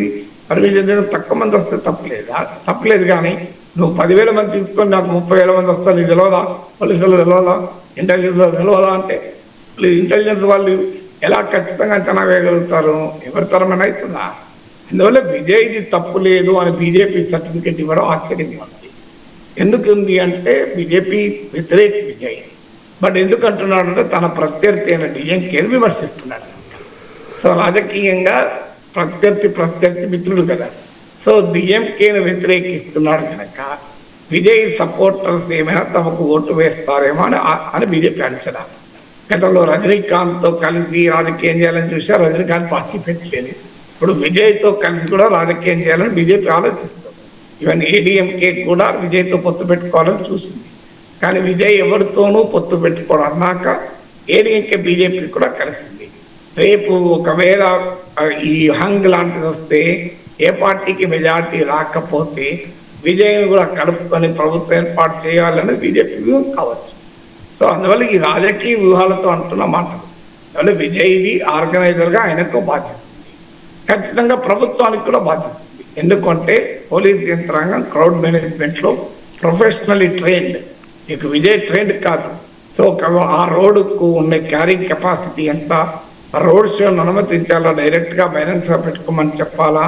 పర్మిషన్ చేసి తక్కువ మంది వస్తే తప్పలేదు. కానీ నువ్వు 10,000 మంది తీసుకొని నాకు 30,000 మంది వస్తారు, నీకు తెలియదా, పోలీసులు తెలియదా, ఇంటెలిజెన్స్ తెలియదా అంటే ఇంటెలిజెన్స్ వాళ్ళు ఎలా ఖచ్చితంగా అంచనా వేయగలుగుతారు? ఎవరి తరమైన అవుతుందా? అందువల్ల విజయ్ది తప్పు లేదు అని బీజేపీ సర్టిఫికేట్ ఇవ్వడం ఆశ్చర్యంగా ఉంది. ఎందుకు ఉంది అంటే బీజేపీ వ్యతిరేక విజయ్. బట్ ఎందుకు అంటున్నాడంటే తన ప్రత్యర్థి అయిన డిఎంకేని విమర్శిస్తున్నాడు. సో రాజకీయంగా ప్రత్యర్థి మిత్రుడు కదా. సో డిఎంకేని వ్యతిరేకిస్తున్నాడు కనుక విజయ్ సపోర్టర్స్ ఏమైనా తమకు ఓటు వేస్తారేమో అని బీజేపీ అంచనా. గతంలో రజనీకాంత్తో కలిసి రాజకీయం చేయాలని చూశారు, రజనీకాంత్ పార్టీ పెట్టలేదు. ఇప్పుడు విజయ్తో కలిసి కూడా రాజకీయం చేయాలని బీజేపీ ఆలోచిస్తుంది. ఈవెన్ ఏడీఎంకే కూడా విజయ్తో పొత్తు పెట్టుకోవాలని చూసింది. కానీ విజయ్ ఎవరితోనూ పొత్తు పెట్టుకోవడం అన్నాక ఏడీఎంకే బీజేపీ కూడా కలిసింది. రేపు ఒకవేళ ఈ హంగ్ లాంటిది వస్తే, ఏ పార్టీకి మెజార్టీ రాకపోతే విజయ్ని కూడా కలుపుకొని ప్రభుత్వం ఏర్పాటు చేయాలని బీజేపీ వ్యూహం కావచ్చు. సో అందువల్ల ఈ రాజకీయ వ్యూహాలతో అంటున్న మాటలు, అందువల్ల విజయ్ది ఆర్గనైజర్గా ఆయనకు బాధ్యత ఉంది, ఖచ్చితంగా ప్రభుత్వానికి కూడా బాధ్యత ఉంది. ఎందుకంటే పోలీస్ యంత్రాంగం క్రౌడ్ మేనేజ్మెంట్లో ప్రొఫెషనల్లీ ట్రైన్డ్. మీకు విజయ్ ట్రైన్డ్ కాదు. సో ఆ రోడ్డుకు ఉన్న క్యారింగ్ కెపాసిటీ ఎంత, రోడ్ షోను అనుమతించాలా, డైరెక్ట్గా బహిరంగ సభ పెట్టుకోమని చెప్పాలా,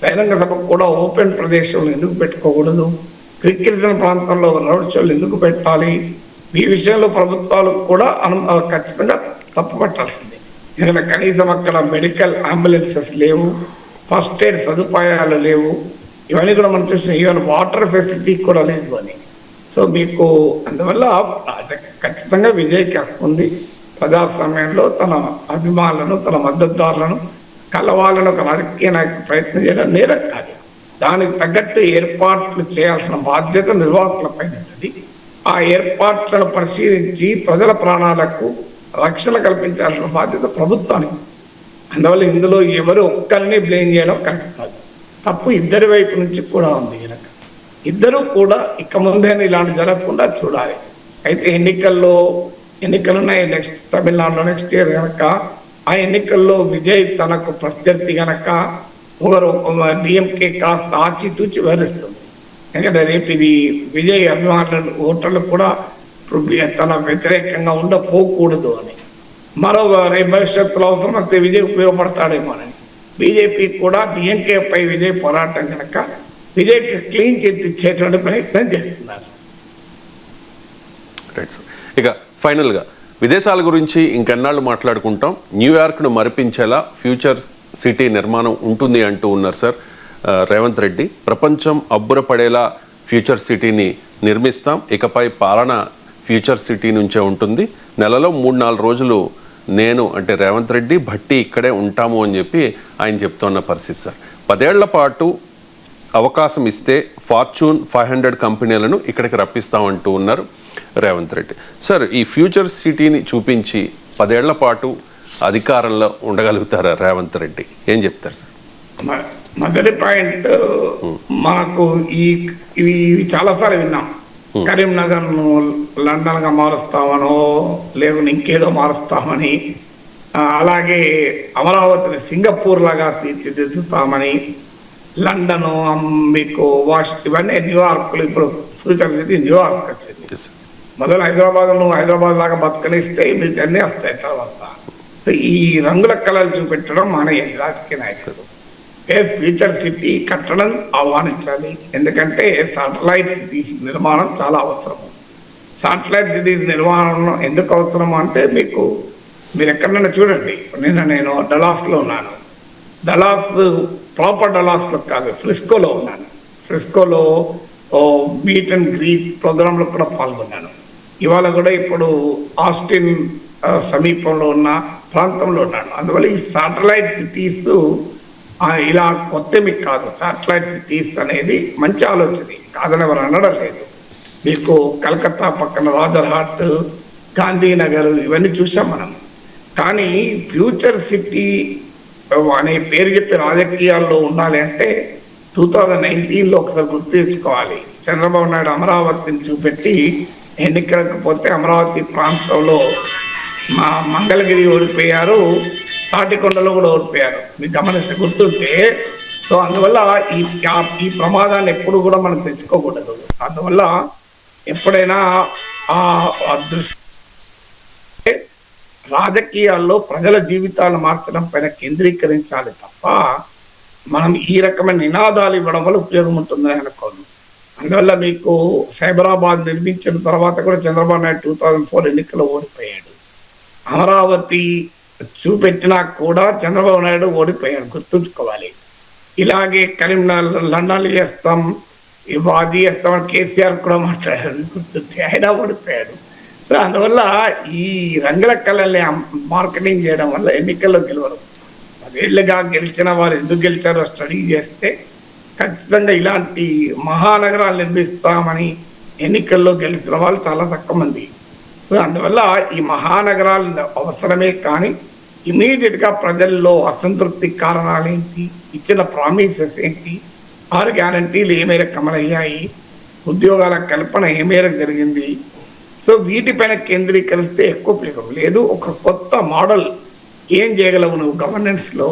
బహిరంగ సభకు కూడా ఓపెన్ ప్రదేశంలో ఎందుకు పెట్టుకోకూడదు, క్రికెట్ ప్రాంతంలో రోడ్ షోలు ఎందుకు పెట్టాలి, ఈ విషయంలో ప్రభుత్వాలు కూడా ఖచ్చితంగా తప్పు పట్టాల్సిందే. ఎందుకంటే కనీసం అక్కడ మెడికల్ అంబులెన్సెస్ లేవు, ఫస్ట్ ఎయిడ్ సదుపాయాలు లేవు, ఇవన్నీ కూడా మనం చూసిన ఈవెన్ వాటర్ ఫెసిలిటీ కూడా లేదు అని. సో మీకు అందువల్ల ఖచ్చితంగా విజయ్కి హక్కు ఉంది ప్రజాస్వామ్యంలో తన అభిమానులను, తన మద్దతుదారులను కలవాలని ఒక రాజకీయ నాయకుడు ప్రయత్నం చేయడం నేరం కాదు. దానికి తగ్గట్టు ఏర్పాట్లు చేయాల్సిన బాధ్యత నిర్వాహకులపై ఉంటుంది. ఆ ఏర్పాట్లను పరిశీలించి ప్రజల ప్రాణాలకు రక్షణ కల్పించాల్సిన బాధ్యత ప్రభుత్వానికి. అందువల్ల ఇందులో ఎవరు ఒక్కరిని బ్లేమ్ చేయడం కరెక్ట్ కాదు, తప్పు ఇద్దరి వైపు నుంచి కూడా ఉంది. కనుక ఇద్దరు కూడా ఇక ముందేనే ఇలాంటి జరగకుండా చూడాలి. అయితే ఎన్నికలున్నాయి నెక్స్ట్ తమిళనాడులో నెక్స్ట్ ఇయర్ కనుక, ఆ ఎన్నికల్లో విజయ్ తనకు ప్రత్యర్థి కనుక ఒకరు డిఎంకే కాస్త ఆచితూచి వివరిస్తుంది. ఎందుకంటే రేపు ఇది విజయ్ అభిమానులు ఓటర్లు కూడా తన వ్యతిరేకంగా ఉండపోకూడదు అని, మరో రేపు భవిష్యత్తులో అవసరం వస్తే విజయ్ ఉపయోగపడతాడేమోనని బీజేపీ కూడా డిఎంకే పై విజయ్ పోరాటం కనుక విజయ్కి క్లీన్ చిట్ ఇచ్చేటువంటి ప్రయత్నం చేస్తున్నారు. ఇక ఫైనల్గా విదేశాల గురించి ఇంకెన్నాళ్ళు మాట్లాడుకుంటాం. న్యూయార్క్ను మరిపించేలా ఫ్యూచర్ సిటీ నిర్మాణం ఉంటుంది అంటూ ఉన్నారు సార్ రేవంత్ రెడ్డి. ప్రపంచం అబ్బురపడేలా ఫ్యూచర్ సిటీని నిర్మిస్తాం, ఇకపై పాలన ఫ్యూచర్ సిటీ నుంచే ఉంటుంది, నెలలో 3-4 రోజులు నేను అంటే రేవంత్ రెడ్డి భట్టి ఇక్కడే ఉంటాము అని చెప్పి ఆయన చెప్తున్న పరిస్థితి సార్. 10 ఏళ్ల పాటు అవకాశం ఇస్తే ఫార్చ్యూన్ 500 కంపెనీలను ఇక్కడికి రప్పిస్తామంటూ ఉన్నారు రేవంత్ రెడ్డి. సార్ ఈ ఫ్యూచర్ సిటీని చూపించి 10 ఏళ్ల పాటు అధికారంలో ఉండగలుగుతారా రేవంత్ రెడ్డి? ఏం చెప్తారు సార్? మొదటి పాయింట్, మనకు ఇవి చాలాసార్లు విన్నాం. కరీంనగర్ను లండన్గా మారుస్తామనో లేకుంటే ఇంకేదో మారుస్తామని, అలాగే అమరావతిని సింగపూర్ లాగా తీర్చిదిద్దుతామని, లండను మీకు ఇవన్నీ న్యూయార్క్లో ఇప్పుడు ఫ్యూచర్ సిటీ న్యూయార్క్ వచ్చింది. మొదలు నువ్వు హైదరాబాద్ లాగా బతకనిస్తే మీకు అన్నీ వస్తాయి తర్వాత. సో ఈ రంగుల కళలు చూపెట్టడం మానేయాలి రాజకీయ నాయకులు. ఫ్యూచర్ సిటీ కట్టడం ఆహ్వానించాలి. ఎందుకంటే శాటిలైట్ సిటీస్ నిర్మాణం చాలా అవసరం. శాటిలైట్ సిటీస్ నిర్మాణం ఎందుకు అవసరం అంటే మీరు ఎక్కడైనా చూడండి. నేను డలాస్లో ఉన్నాను. డలాస్ ప్రాపర్ డలాస్లో కాదు, ఫ్రిస్కోలో ఉన్నాను. ఫ్రిస్కోలో మీట్ అండ్ గ్రీట్ ప్రోగ్రాంలో కూడా పాల్గొన్నాను. ఇవాళ కూడా ఇప్పుడు ఆస్టిన్ సమీపంలో ఉన్న ప్రాంతంలో ఉన్నాను. అందువల్ల ఈ శాటిలైట్ సిటీస్ ఇలా కొత్తవి కాదు. శాటిలైట్ సిటీస్ అనేది మంచి ఆలోచన, కాదని ఎవరు అనడం లేదు. మీకు కలకత్తా పక్కన రాజర్హాట్, గాంధీనగర్ ఇవన్నీ చూసాం మనం. కానీ ఫ్యూచర్ సిటీ అనే పేరు చెప్పి రాజకీయాల్లో ఉండాలి అంటే 2019లో ఒకసారి గుర్తు తెచ్చుకోవాలి. చంద్రబాబు నాయుడు అమరావతిని చూపెట్టి ఎన్నికలకు పోతే అమరావతి ప్రాంతంలో మంగళగిరి ఓడిపోయారు, తాటికొండలో కూడా ఓడిపోయారు. మీకు గమనిస్తే గుర్తుంటే. సో అందువల్ల ఈ ప్రమాదాన్ని ఎప్పుడు కూడా మనం తెచ్చుకోకూడదు. అందువల్ల ఎప్పుడైనా ఆ దృష్టి రాజకీయాల్లో ప్రజల జీవితాలను మార్చడం పైన కేంద్రీకరించాలి తప్ప మనం ఈ రకమైన నినాదాలు ఇవ్వడం వల్ల ఉపయోగం ఉంటుందని అనుకోను. అందువల్ల మీకు సైబరాబాద్ నిర్మించిన తర్వాత కూడా చంద్రబాబు నాయుడు 2004 ఎన్నికల్లో ఓడిపోయాడు. అమరావతి చూపెట్టినా కూడా చంద్రబాబు నాయుడు ఓడిపోయాడు, గుర్తుంచుకోవాలి. ఇలాగే కరీంనగర్ లండన్లు చేస్తాం, అది చేస్తామని కేసీఆర్ కూడా మాట్లాడారు, గుర్తుంటే ఆయన ఓడిపోయాడు. సో అందువల్ల ఈ రంగుల కళల్ని మార్కెటింగ్ చేయడం వల్ల ఎన్నికల్లో గెలవరు. 10 ఏళ్ళుగా గెలిచిన వారు ఎందుకు గెలిచారో స్టడీ చేస్తే ఖచ్చితంగా ఇలాంటి మహానగరాలు నిర్మిస్తామని ఎన్నికల్లో గెలిచిన వాళ్ళు చాలా తక్కువ మంది. సో అందువల్ల ఈ మహానగరాలు అవసరమే, కానీ ఇమీడియట్గా ప్రజల్లో అసంతృప్తి కారణాలు ఏంటి, ఇచ్చిన ప్రామిసెస్ ఏంటి, 6 గ్యారంటీలు ఏ మేరకు అమలయ్యాయి, ఉద్యోగాల కల్పన ఏ మేరకు జరిగింది. సో వీటిపైన కేంద్రీకరిస్తే ఎక్కువ ఉపయోగం లేదు. ఒక కొత్త మోడల్ ఏం చేయగలవు నువ్వు గవర్నెన్స్లో,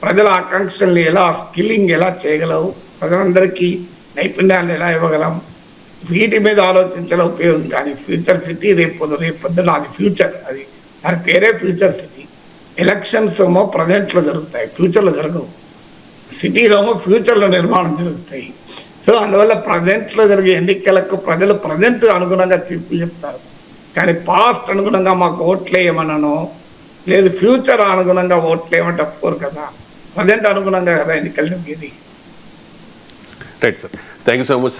ప్రజల ఆకాంక్షల్ని ఎలా స్కిల్లింగ్ ఎలా చేయగలవు, ప్రజలందరికీ నైపుణ్యాలను ఎలా ఇవ్వగలం, వీటి మీద ఆలోచించడం ఉపయోగం. కానీ ఫ్యూచర్ సిటీ రేపొద్దున అది ఫ్యూచర్, అది దాని పేరే ఫ్యూచర్ సిటీ. ఎలక్షన్స్ ఏమో ప్రజెంట్లో జరుగుతాయి, ఫ్యూచర్లో జరగవు. సిటీలో ఏమో ఫ్యూచర్లో నిర్మాణం జరుగుతాయి. సో అందువల్ల ప్రజెంట్లో జరిగే ఎన్నికలకు ప్రజలు ప్రజెంట్ అనుగుణంగా తీర్పులు చెప్తారు. కానీ పాస్ట్ అనుగుణంగా మాకు ఓట్లు వేయమనను, లేదు ఫ్యూచర్ అనుగుణంగా ఓట్లు వేయమంటే ఒప్పుకోరు కదా. ప్రజెంట్ అనుగుణంగా కదా ఎన్నికలు జరిగేది. Right sir, thank you so much.